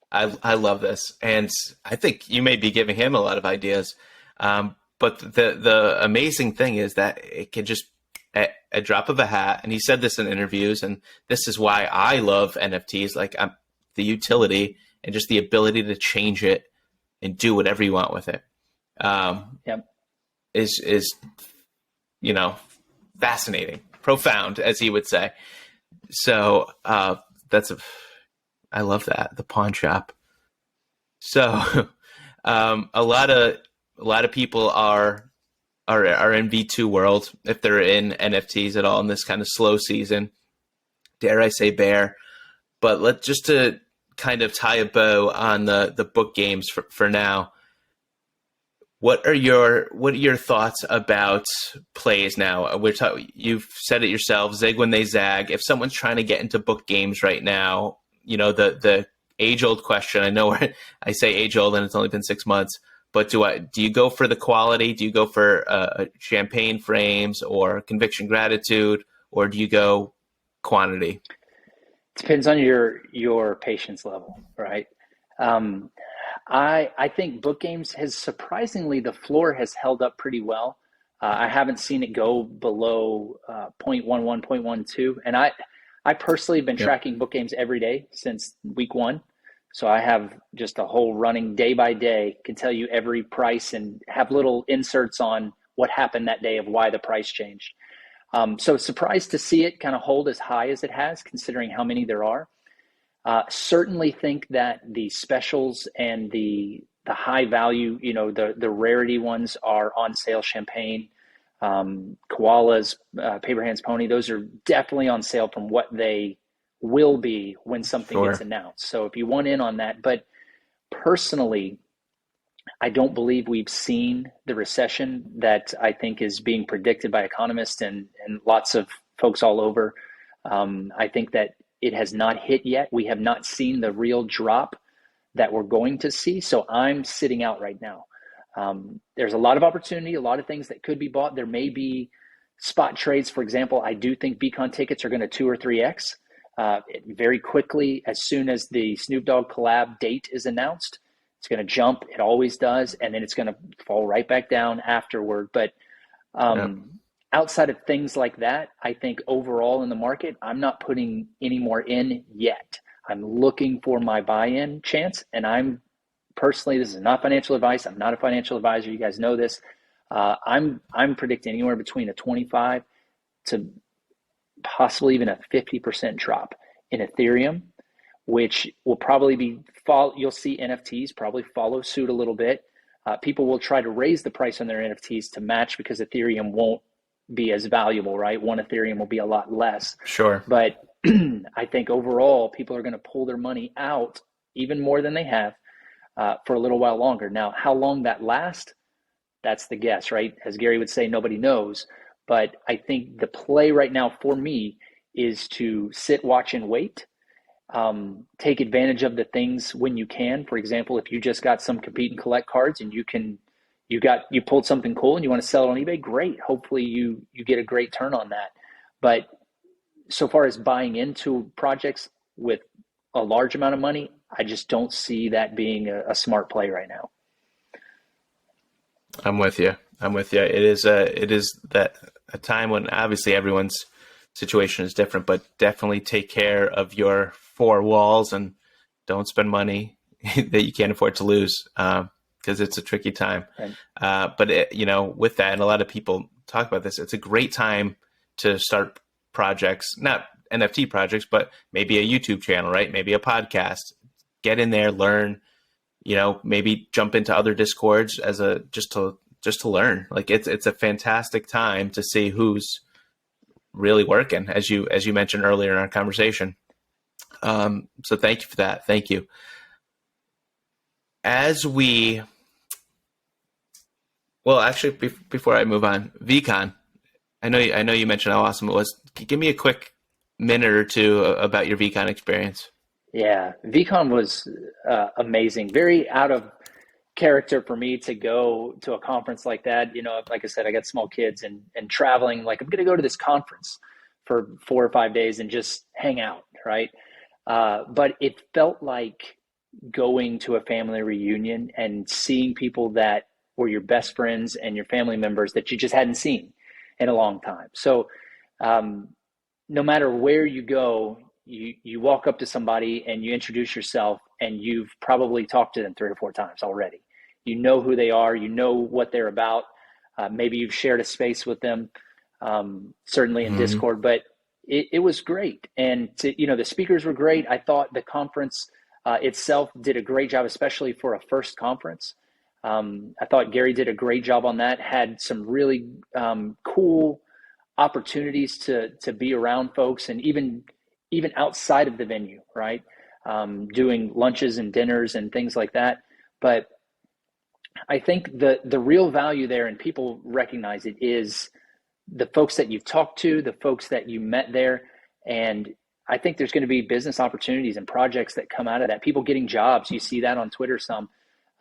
I love this, and I think you may be giving him a lot of ideas. But the amazing thing is that it can just at a drop of a hat. And he said this in interviews, and this is why I love NFTs. Like the utility and just the ability to change it and do whatever you want with it. Is fascinating, profound, as he would say. So I love that, the pawn shop. So a lot of people are in V2 world, if they're in NFTs at all in this kind of slow season, dare I say bear. But just to kind of tie a bow on the book games for now. What are your thoughts about plays now? You've said it yourself, zig when they zag. If someone's trying to get into book games right now, the age-old question. I know I say age-old and it's only been 6 months, but do you go for the quality? Do you go for champagne frames or conviction gratitude, or do you go quantity?
Depends on your patience level, right? I think book games has surprisingly, the floor has held up pretty well. I haven't seen it go below 0.11, 0.12. And I personally have been tracking book games every day since week 1. So I have just a whole running day by day, can tell you every price and have little inserts on what happened that day of why the price changed. So surprised to see it kind of hold as high as it has, considering how many there are. Certainly think that the specials and the high value, the rarity ones are on sale. Champagne, koalas, paper hands pony, those are definitely on sale from what they will be when something gets announced. So if you want in on that, but personally, I don't believe we've seen the recession that I think is being predicted by economists and lots of folks all over. I think that it has not hit yet. We have not seen the real drop that we're going to see. So I'm sitting out right now. There's a lot of opportunity, a lot of things that could be bought. There may be spot trades. For example, I do think BCon tickets are going to 2 or 3x very quickly. As soon as the Snoop Dogg collab date is announced, it's going to jump. It always does. And then it's going to fall right back down afterward. But outside of things like that, I think overall in the market, I'm not putting any more in yet. I'm looking for my buy-in chance. And I'm personally, this is not financial advice. I'm not a financial advisor. You guys know this. I'm predicting anywhere between a 25 to possibly even a 50% drop in Ethereum, which will probably you'll see NFTs probably follow suit a little bit. People will try to raise the price on their NFTs to match because Ethereum won't be as valuable, right? One Ethereum will be a lot less.
Sure.
But I think overall, people are going to pull their money out even more than they have for a little while longer. Now, how long that lasts, that's the guess, right? As Gary would say, nobody knows. But I think the play right now for me is to sit, watch, and wait. Take advantage of the things when you can. For example, if you just got some compete and collect cards and you pulled something cool and you want to sell it on eBay, great. Hopefully you get a great turn on that. But so far as buying into projects with a large amount of money, I just don't see that being a smart play right now.
I'm with you. It is a time when obviously everyone's situation is different, but definitely take care of your 4 walls and don't spend money that you can't afford to lose, because it's a tricky time. Right. But with that, and a lot of people talk about this, it's a great time to start projects, not NFT projects, but maybe a YouTube channel, right? Maybe a podcast. Get in there, learn. Maybe jump into other Discords just to learn. Like it's a fantastic time to see who's really working, as you mentioned earlier in our conversation. So thank you for that. Thank you. As we Well, actually, before I move on, VCon, I know you mentioned how awesome it was. Give me a quick minute or two about your VCon experience.
Yeah, VCon was amazing. Very out of character for me to go to a conference like that. You know, like I said, I got small kids and traveling. Like I'm going to go to this conference for 4 or 5 days and just hang out, right? But it felt like going to a family reunion and seeing people that were your best friends and your family members that you just hadn't seen in a long time. So um, no matter where you go, you walk up to somebody and you introduce yourself, and you've probably talked to them 3 or 4 times already. You know who they are, you know what they're about. Maybe you've shared a space with them, certainly in
Hmm.
Discord, but it was great. And the speakers were great. I thought the conference itself did a great job, especially for a first conference. I thought Gary did a great job on that, had some really cool opportunities to be around folks, and even outside of the venue, right? Doing lunches and dinners and things like that. But I think the real value there, and people recognize it, is the folks that you've talked to, the folks that you met there. And I think there's going to be business opportunities and projects that come out of that. People getting jobs. You see that on Twitter some,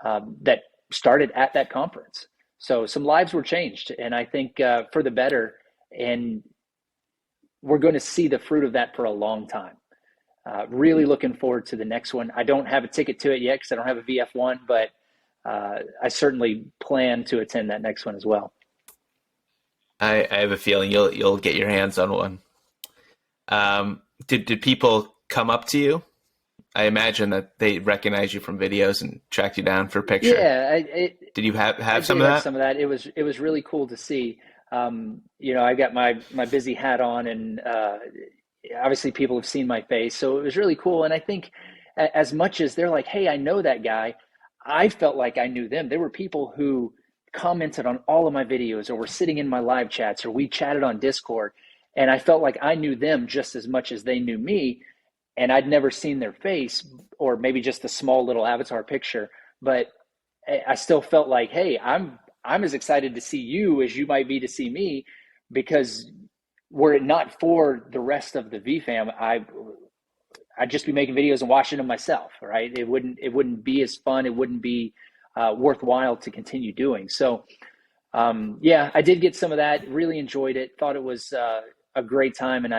that started at that conference. So some lives were changed, and I think for the better. And we're going to see the fruit of that for a long time. Really looking forward to the next one. I don't have a ticket to it yet because I don't have a VF1, but I certainly plan to attend that next one as well.
I have a feeling you'll get your hands on one. Did people come up to you? I imagine that they recognize you from videos and tracked you down for a picture.
Yeah,
Did you
I
have some
did
of
have
that?
some of that. It was really cool to see. I got my busy hat on, and obviously people have seen my face, so it was really cool. And I think as much as they're like, "Hey, I know that guy," I felt like I knew them. There were people who commented on all of my videos, or were sitting in my live chats, or we chatted on Discord, and I felt like I knew them just as much as they knew me. And I'd never seen their face, or maybe just a small little avatar picture, but I still felt like, hey, I'm as excited to see you as you might be to see me, because were it not for the rest of the VeeFam, I'd just be making videos and watching them myself, right? It wouldn't be as fun. It wouldn't be worthwhile to continue doing. So yeah, I did get some of that. Really enjoyed it. Thought it was a great time, and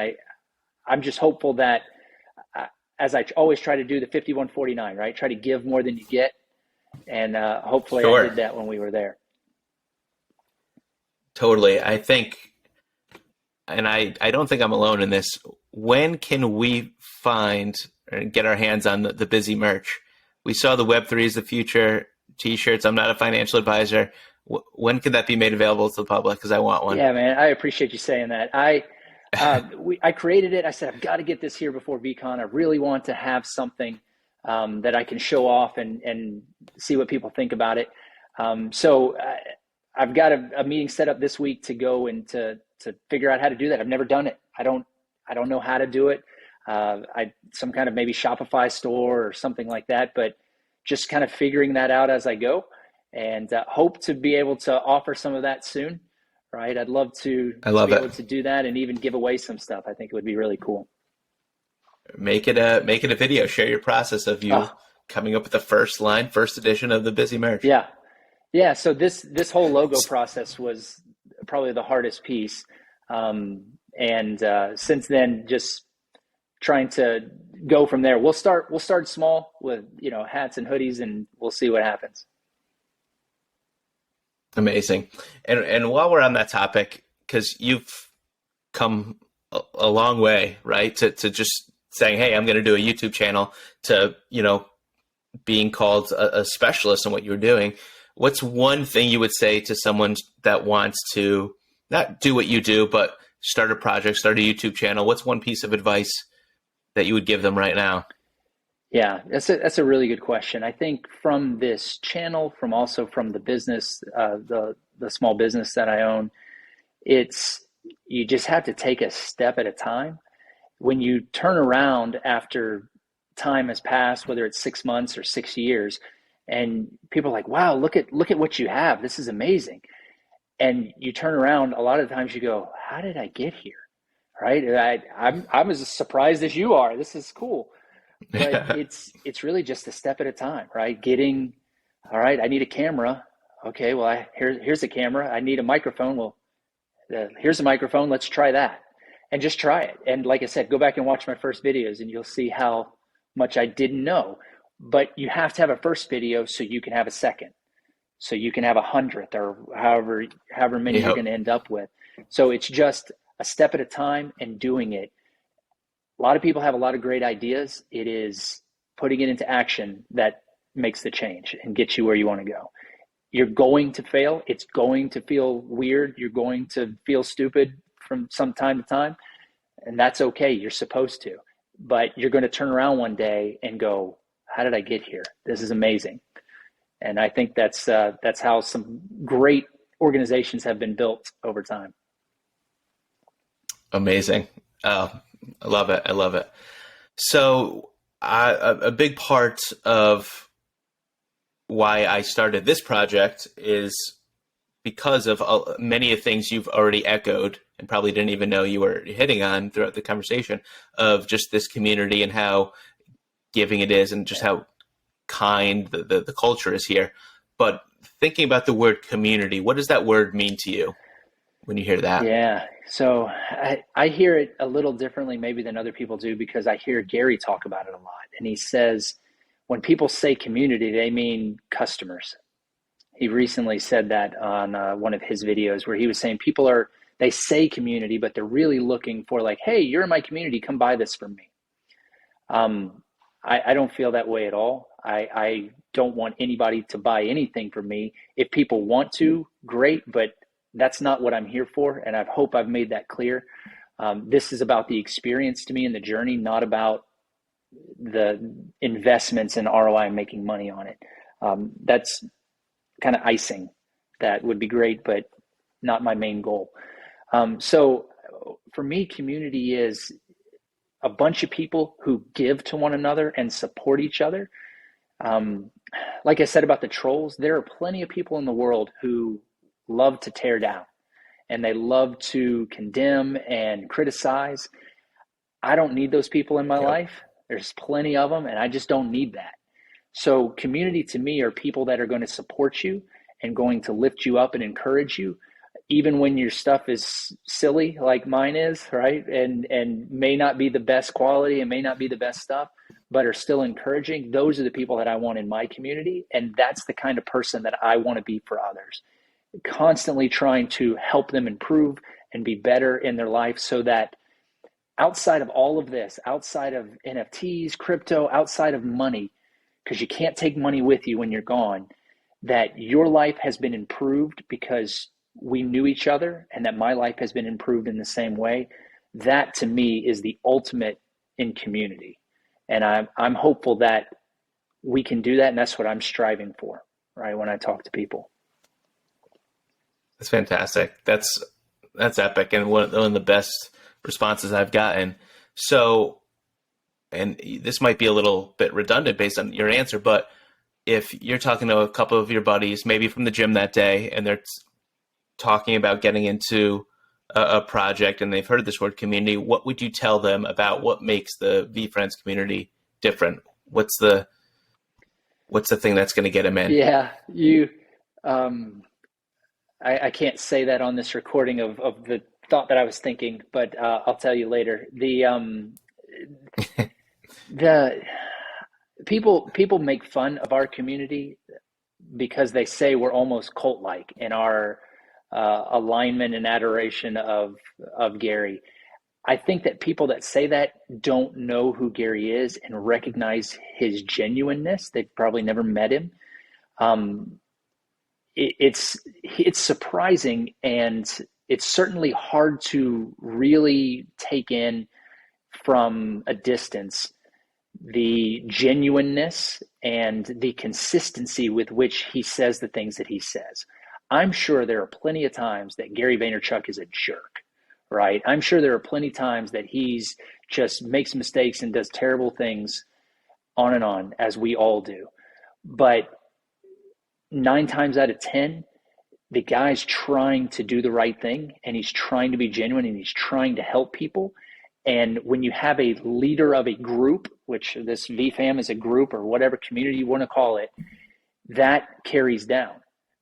I'm just hopeful that, as I always try to do, the 51-49, right? Try to give more than you get, and hopefully I
Sure,
did that when we were there.
totally. I think, and I don't think I'm alone in this. When can we find and get our hands on the Busy merch? We saw the Web3 is the future T-shirts. I'm not a financial advisor. When could that be made available to the public? Because I want one.
Yeah, man, I appreciate you saying that. I created it. I said I've got to get this here before VCon. I really want to have something that I can show off and see what people think about it. So I've got a meeting set up this week to go and to figure out how to do that. I've never done it. I don't know how to do it. Some kind of maybe Shopify store or something like that, but just kind of figuring that out as I go, and hope to be able to offer some of that soon. Right? I'd love
I
to
love
be
it.
able to do that and even give away some stuff. I think it would be really cool.
Make it a video. Share your process of you
Oh,
coming up with the first edition of the Busy merch.
yeah. Yeah, so this whole logo process was probably the hardest piece, and since then, just trying to go from there. We'll start small with hats and hoodies, and we'll see what happens.
Amazing. And while we're on that topic, because you've come a long way, right? To just saying, hey, I'm going to do a YouTube channel, to being called a specialist in what you're doing. What's one thing you would say to someone that wants to not do what you do, but start a project, start a YouTube channel? What's one piece of advice that you would give them right now?
Yeah, that's a really good question. I think from this channel, from the business, the small business that I own, it's you just have to take a step at a time. When you turn around after time has passed, whether it's 6 months or 6 years, and people are like, "Wow, look at what you have. This is amazing." And you turn around, a lot of times you go, how did I get here? Right? I'm as surprised as you are. This is cool. But it's really just a step at a time, right? Getting, all right, I need a camera. Okay, well, here's a camera. I need a microphone. Well, here's a microphone. Let's try that. And just try it. And like I said, go back and watch my first videos and you'll see how much I didn't know. But you have to have a first video so you can have a second. So you can have 100th or however many you're going to end up with. So it's just a step at a time and doing it. A lot of people have a lot of great ideas. It is putting it into action that makes the change and gets you where you want to go. You're going to fail. It's going to feel weird. You're going to feel stupid from some time to time. And that's okay. You're supposed to. But you're going to turn around one day and go, how did I get here? This is amazing. And I think that's how some great organizations have been built over time.
Amazing. I love it. I love it. So a big part of why I started this project is because of many of the things you've already echoed and probably didn't even know you were hitting on throughout the conversation of just this community and how giving it is and just how kind the culture is here. But thinking about the word community, what does that word mean to you when you hear that?
Yeah. So I hear it a little differently maybe than other people do because I hear Gary talk about it a lot. And he says, when people say community, they mean customers. He recently said that on one of his videos where he was saying they say community, but they're really looking for like, hey, you're in my community, come buy this from me. I don't feel that way at all. I don't want anybody to buy anything from me. If people want to, great, but that's not what I'm here for. And I hope I've made that clear. This is about the experience to me and the journey, not about the investments and ROI and making money on it. That's kind of icing. That would be great, but not my main goal. So for me, community is a bunch of people who give to one another and support each other. Like I said about the trolls, there are plenty of people in the world who love to tear down and they love to condemn and criticize. I don't need those people in my life. There's plenty of them and I just don't need that. So community to me are people that are going to support you and going to lift you up and encourage you, even when your stuff is silly like mine is, right? And may not be the best quality and may not be the best stuff, but are still encouraging. Those are the people that I want in my community. And that's the kind of person that I want to be for others. Constantly trying to help them improve and be better in their life so that outside of all of this, outside of NFTs, crypto, outside of money, because you can't take money with you when you're gone, that your life has been improved because we knew each other and that my life has been improved in the same way. That to me is the ultimate in community. And I'm hopeful that we can do that. And that's what I'm striving for, right? When I talk to people.
That's fantastic. That's epic. And one of the best responses I've gotten. So, and this might be a little bit redundant based on your answer, but if you're talking to a couple of your buddies, maybe from the gym that day, and they're talking about getting into a project and they've heard this word community, what would you tell them about what makes the VeeFriends community different? What's the thing that's going to get them in?
Yeah, I can't say that on this recording of the thought that I was thinking, but I'll tell you later. The people make fun of our community because they say we're almost cult-like in our alignment and adoration of Gary. I think that people that say that don't know who Gary is and recognize his genuineness. They've probably never met him. It's surprising, and it's certainly hard to really take in from a distance the genuineness and the consistency with which he says the things that he says. I'm sure there are plenty of times that Gary Vaynerchuk is a jerk, right? I'm sure there are plenty of times that he's just makes mistakes and does terrible things on and on, as we all do. But 9 times out of 10, the guy's trying to do the right thing, and he's trying to be genuine, and he's trying to help people. And when you have a leader of a group, which this VeeFam is a group or whatever community you want to call it, that carries down,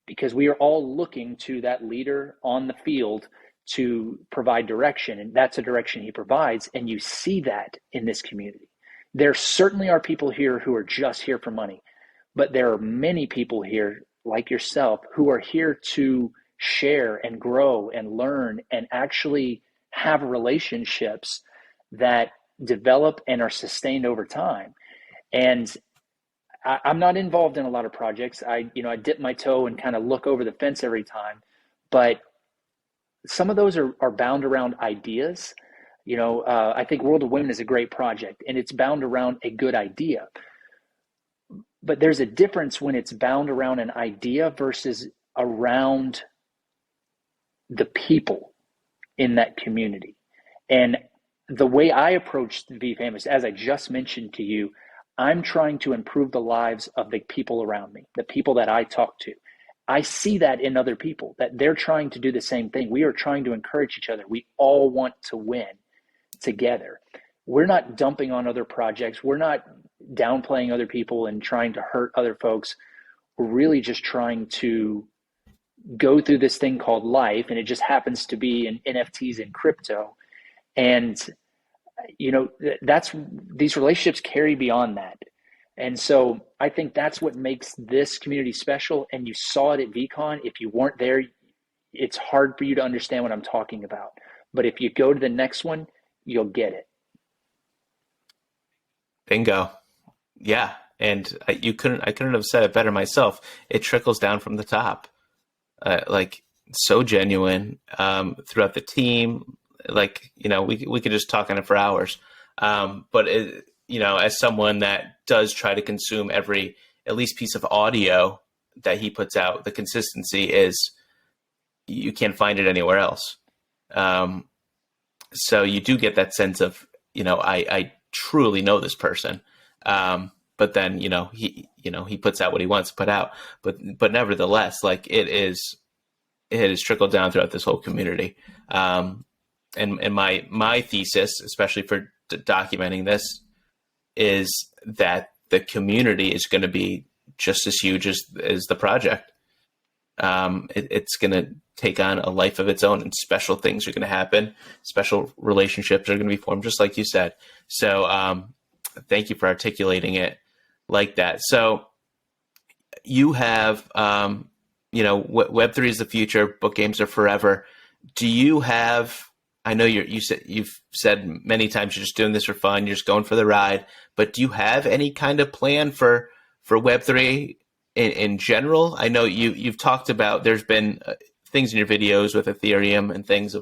because we are all looking to that leader on the field to provide direction, and that's a direction he provides. And you see that in this community. There certainly are people here who are just here for money, but there are many people here like yourself who are here to share and grow and learn and actually have relationships that develop and are sustained over time. And I'm not involved in a lot of projects. I dip my toe and kind of look over the fence every time, but some of those are bound around ideas. I think World of Women is a great project, and it's bound around a good idea. But there's a difference when it's bound around an idea versus around the people in that community. And the way I approach the VeeFam is, as I just mentioned to you, I'm trying to improve the lives of the people around me, the people that I talk to. I see that in other people, that they're trying to do the same thing. We are trying to encourage each other. We all want to win together. We're not dumping on other projects. We're not downplaying other people and trying to hurt other folks. We're really just trying to go through this thing called life, and it just happens to be in NFTs and crypto. And these relationships carry beyond that. And so I think that's what makes this community special. And you saw it at VeeCon. If you weren't there, it's hard for you to understand what I'm talking about. But if you go to the next one, you'll get it.
Bingo. Yeah. And I couldn't have said it better myself. It trickles down from the top. So genuine, throughout the team. We could just talk on it for hours. But as someone that does try to consume every, at least piece of audio that he puts out, the consistency is, you can't find it anywhere else. So you do get that sense of, I truly know this person. But then, he puts out what he wants to put out, but nevertheless, it has trickled down throughout this whole community. And my thesis, especially for documenting this, is that the community is going to be just as huge as the project. It's going to take on a life of its own, and special things are going to happen. Special relationships are going to be formed, just like you said. So thank you for articulating it like that. So you have, Web3 is the future. Book games are forever. Do you have? I know you've said many times you're just doing this for fun. You're just going for the ride. But do you have any kind of plan for Web3 in general? I know you've talked about, there's been things in your videos with Ethereum and things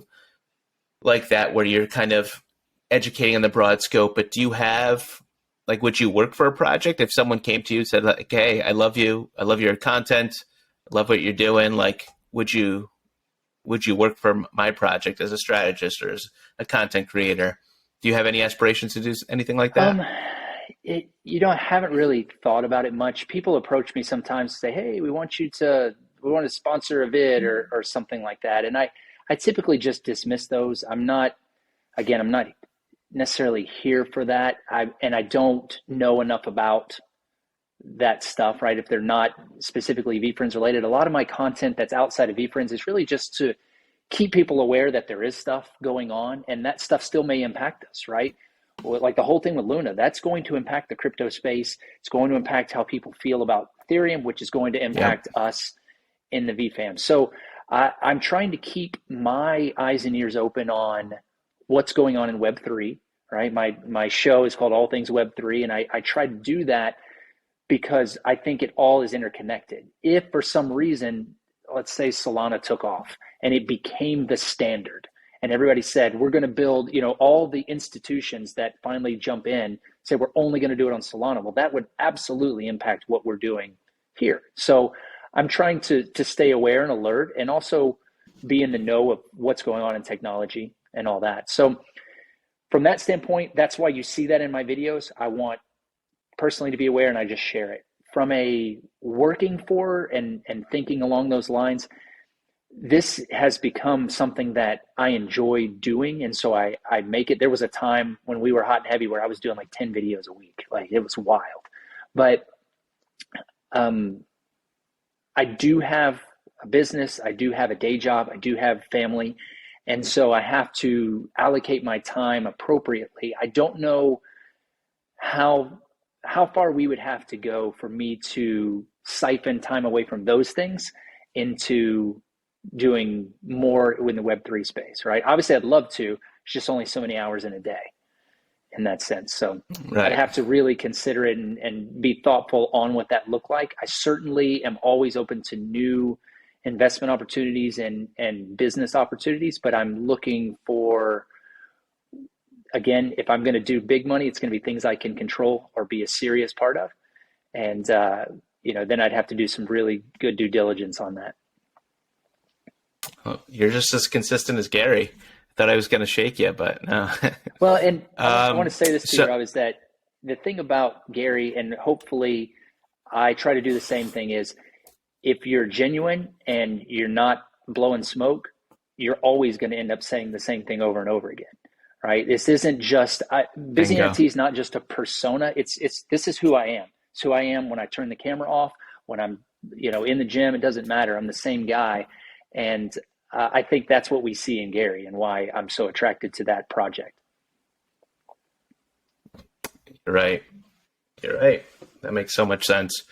like that where you're kind of educating on the broad scope. But do you have, would you work for a project if someone came to you and said, hey, I love you, I love your content, I love what you're doing? Would you work for my project as a strategist or as a content creator? Do you have any aspirations to do anything like that?
I haven't really thought about it much. People approach me sometimes and say, hey, we want to sponsor a vid or something like that. And I typically just dismiss those. I'm not necessarily here for that. I don't know enough about that stuff, right? If they're not specifically VeeFriends related. A lot of my content that's outside of VeeFriends is really just to keep people aware that there is stuff going on, and that stuff still may impact us, right? Like the whole thing with Luna, that's going to impact the crypto space. It's going to impact how people feel about Ethereum, which is going to impact us in the VeeFam. So I'm trying to keep my eyes and ears open on what's going on in Web3, right? My show is called All Things Web3, and I try to do that because I think it all is interconnected. If for some reason, let's say Solana took off and it became the standard, and everybody said, we're going to build, all the institutions that finally jump in, say, we're only going to do it on Solana. Well, that would absolutely impact what we're doing here. So I'm trying to stay aware and alert, and also be in the know of what's going on in technology and all that. So from that standpoint, that's why you see that in my videos. I want personally to be aware, and I just share it. From a working for and thinking along those lines, this has become something that I enjoy doing. And so I make it. There was a time when we were hot and heavy where I was doing like 10 videos a week. Like it was wild. But I do have a business. I do have a day job. I do have family. And so I have to allocate my time appropriately. I don't know how far we would have to go for me to siphon time away from those things into doing more in the Web3 space, right? Obviously, I'd love to. It's just only so many hours in a day in that sense. So I'd have to really consider it and be thoughtful on what that looked like. I certainly am always open to new investment opportunities and business opportunities, but I'm looking for, again, if I'm going to do big money, it's going to be things I can control or be a serious part of. And, then I'd have to do some really good due diligence on that.
Well, you're just as consistent as Gary. I thought I was going to shake you, but no.
Well, and I want to say this to you, Rob, is that the thing about Gary, and hopefully I try to do the same thing, is if you're genuine and you're not blowing smoke, you're always going to end up saying the same thing over and over again, right? This isn't just, BizzyNFT is not just a persona. This is who I am. It's who I am when I turn the camera off, when I'm, in the gym, it doesn't matter. I'm the same guy. And I think that's what we see in Gary and why I'm so attracted to that project.
You're right. That makes so much sense.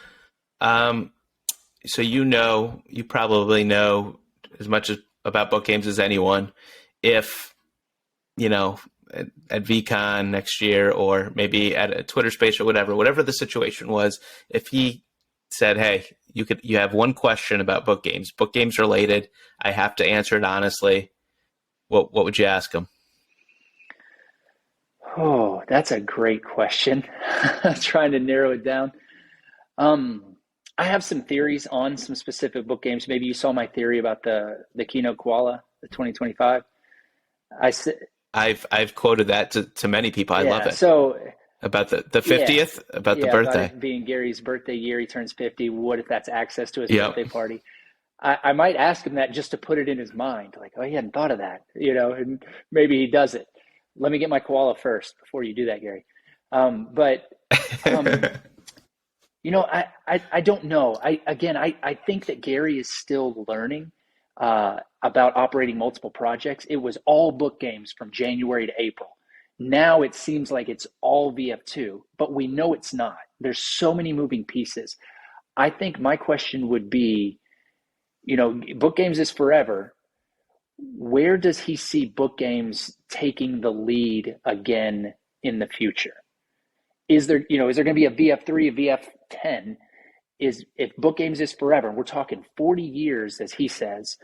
So you probably know as much about book games as anyone. If, at VCon next year or maybe at a Twitter space or whatever the situation was, if he said, hey, you have one question about book games related, I have to answer it honestly, what would you ask him?
Oh, that's a great question. I'm trying to narrow it down. I have some theories on some specific book games. Maybe you saw my theory about the Keynote Koala, the 2025.
I've quoted that to many people. I love it.
So
about the 50th, about the birthday.
About it being Gary's birthday year, he turns 50. What if that's access to his birthday party? I might ask him that just to put it in his mind. Like, oh, he hadn't thought of that, and maybe he does it. Let me get my koala first before you do that, Gary. I don't know. I think that Gary is still learning about operating multiple projects. It was all book games from January to April. Now it seems like it's all VF2, but we know it's not. There's so many moving pieces. I think my question would be, book games is forever. Where does he see book games taking the lead again in the future? Is there going to be a VF3, a VF10? If book games is forever, and we're talking 40 years, as he says,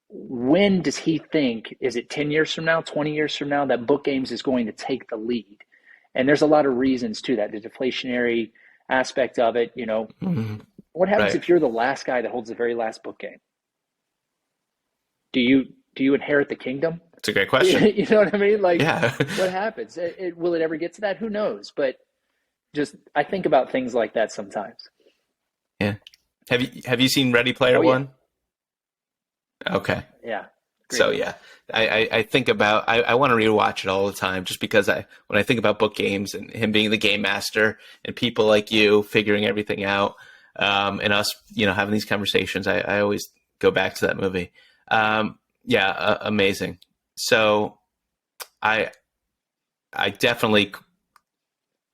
when does he think, is it 10 years from now, 20 years from now, that book games is going to take the lead? And there's a lot of reasons to that, the deflationary aspect of it. What happens if you're the last guy that holds the very last book game? Do you inherit the kingdom?
That's a great question.
You know what I mean? Like,
yeah.
What happens? Will it ever get to that? Who knows? But I think about things like that sometimes.
Yeah. Have you seen Ready Player One? Okay.
Yeah.
Great. So yeah, I think about, I want to rewatch it all the time just because when I think about book games and him being the game master and people like you figuring everything out, and us, having these conversations, I always go back to that movie. Amazing. So I definitely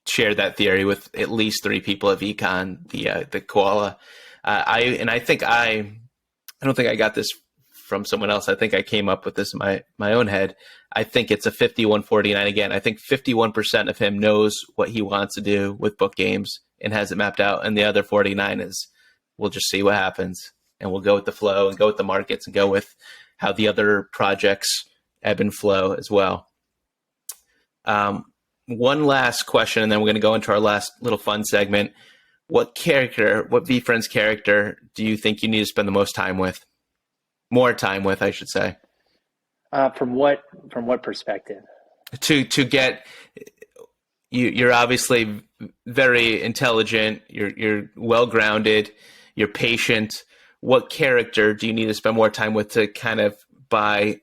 shared that theory with at least 3 people at VCon, the koala. I don't think I got this from someone else. I think I came up with this in my own head. I think it's a 51-49 again. I think 51% of him knows what he wants to do with book games and has it mapped out. And the other 49 is, we'll just see what happens. And we'll go with the flow and go with the markets and go with how the other projects ebb and flow as well. One last question, and then we're going to go into our last little fun segment. What VeeFriends character do you think you need to spend the most time with? More time with, I should say.
From what perspective?
To get you're obviously very intelligent. You're well grounded. You're patient. what character do you need to spend more time with to kind of by,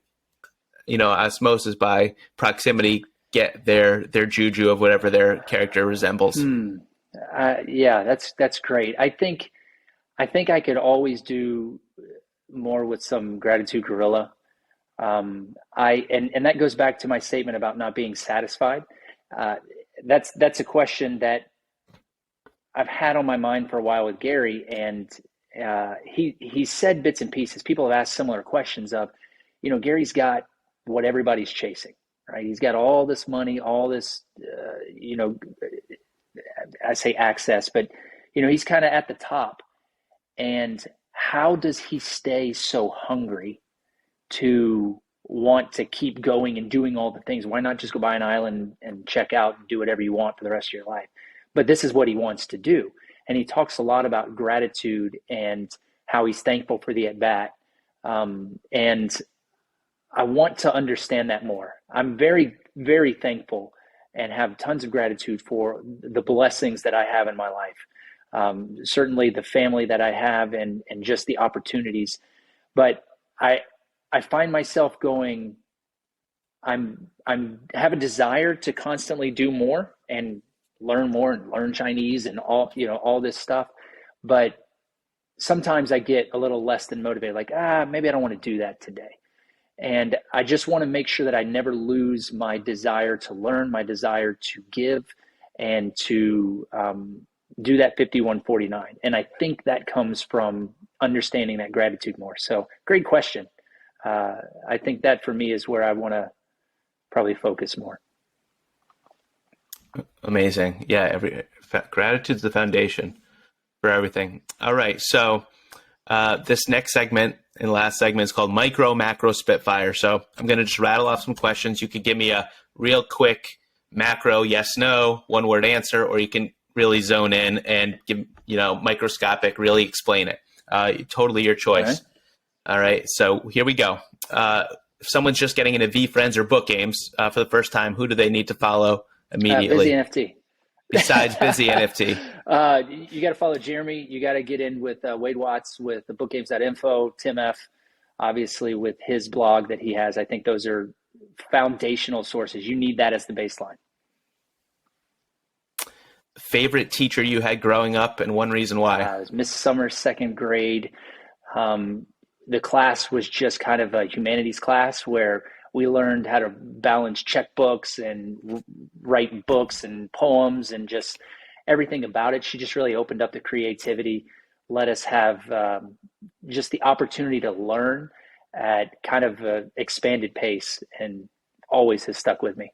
osmosis, by proximity, get their juju of whatever their character resembles?
Yeah, that's great. I think I could always do more with some gratitude gorilla. And that goes back to my statement about not being satisfied. That's a question that I've had on my mind for a while with Gary, and he said bits and pieces. People have asked similar questions of, Gary's got what everybody's chasing, right? He's got all this money, all this, I say access, but he's kind of at the top. And how does he stay so hungry to want to keep going and doing all the things? Why not just go buy an island and check out and do whatever you want for the rest of your life? But this is what he wants to do. And he talks a lot about gratitude and how he's thankful for the at-bat. And I want to understand that more. I'm very, very thankful and have tons of gratitude for the blessings that I have in my life. Certainly the family that I have and just the opportunities. But I find myself going, I'm have a desire to constantly do more and learn Chinese and all this stuff. But sometimes I get a little less than motivated, like, maybe I don't want to do that today. And I just want to make sure that I never lose my desire to learn, my desire to give, and to do that 5149. And I think that comes from understanding that gratitude more. So great question. I think that for me is where I want to probably focus more.
Amazing. Yeah. Gratitude's the foundation for everything. All right. So this next segment and last segment is called Micro Macro Spitfire. So I'm going to just rattle off some questions. You could give me a real quick macro yes, no, one word answer, or you can really zone in and give, microscopic, really explain it. Totally your choice. All right. So here we go. If someone's just getting into VeeFriends or book games for the first time, who do they need to follow immediately?
BizzyNFT.
Besides BizzyNFT.
You got to follow Jeremy. You got to get in with Wade Watts with the bookgames.info, Tim F, obviously with his blog that he has. I think those are foundational sources. You need that as the baseline.
Favorite teacher you had growing up and one reason why?
It was Miss Summers, second grade. The class was just kind of a humanities class where we learned how to balance checkbooks and write books and poems and just everything about it. She just really opened up the creativity, let us have just the opportunity to learn at kind of an expanded pace, and always has stuck with me.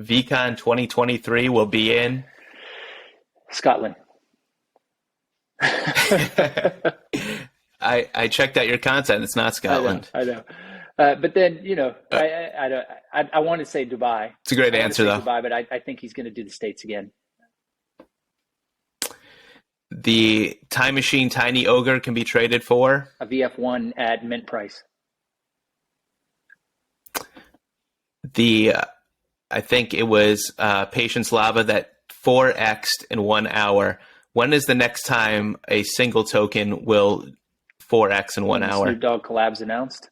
VCon 2023 will be in
Scotland.
I checked out your content. It's not Scotland.
I know. But then, I want to say Dubai.
It's a great answer, though.
Dubai, but I think he's going to do the States again.
The Time Machine Tiny Ogre can be traded for?
A VF1 at mint price.
I think it was Patience Lava that 4x'd in 1 hour. When is the next time a single token will 4x in 1 hour?
Snoop Dogg collabs announced.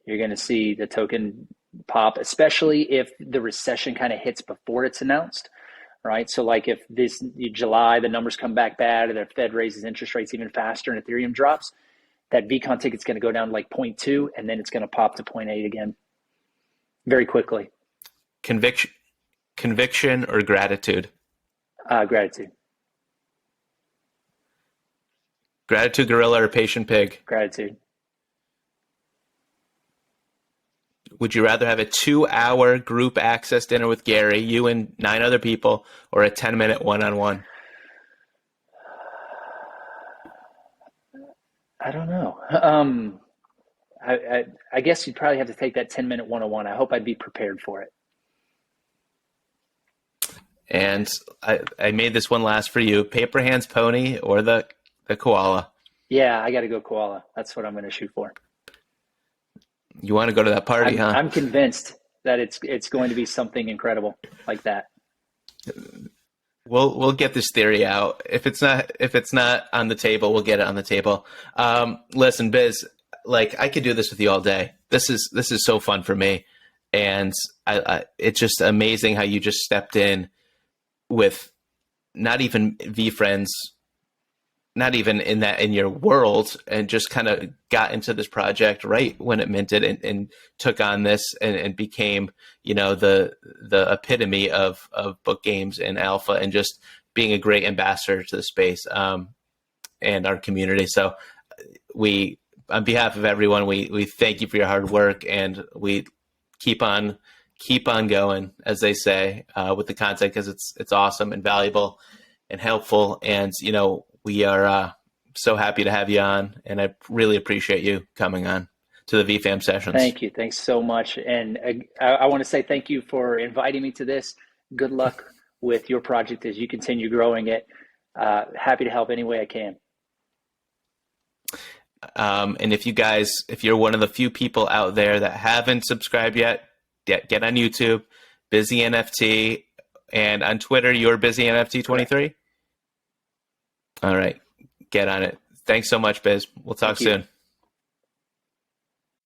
You're going to see the token pop, especially if the recession kind of hits before it's announced, right? So like if this July, the numbers come back bad, or the Fed raises interest rates even faster and Ethereum drops, that VCon ticket's going to go down to like 0.2, and then it's going to pop to 0.8 again very quickly.
Conviction or gratitude?
Gratitude.
Gratitude gorilla or patient pig?
Gratitude.
Would you rather have a 2-hour group access dinner with Gary, you and 9 other people, or a 10-minute one-on-one?
I don't know. I guess you'd probably have to take that 10-minute one-on-one. I hope I'd be prepared for it.
And I made this one last for you. Paper Hands Pony or the koala?
Yeah, I got to go koala. That's what I'm going to shoot for.
You want to go to that party, huh?
I'm convinced that it's going to be something incredible like that.
We'll get this theory out. If it's not on the table, we'll get it on the table. Listen, Biz, like I could do this with you all day. This is so fun for me, and it's just amazing how you just stepped in with not even VeeFriends, not even in your world, and just kind of got into this project right when it minted, and took on this, and became, the epitome of book games and alpha, and just being a great ambassador to the space, and our community. So we, on behalf of everyone, we thank you for your hard work, and we keep on going, as they say, with the content, because it's awesome and valuable and helpful. And we are so happy to have you on, and I really appreciate you coming on to the VeeFam sessions.
Thank you. Thanks so much. And I want to say thank you for inviting me to this. Good luck with your project as you continue growing it. Happy to help any way I can.
And if you're one of the few people out there that haven't subscribed yet, get on YouTube, BizzyNFT, and on Twitter, you're BizzyNFT23. All right, get on it. Thanks so much, Biz. We'll talk soon.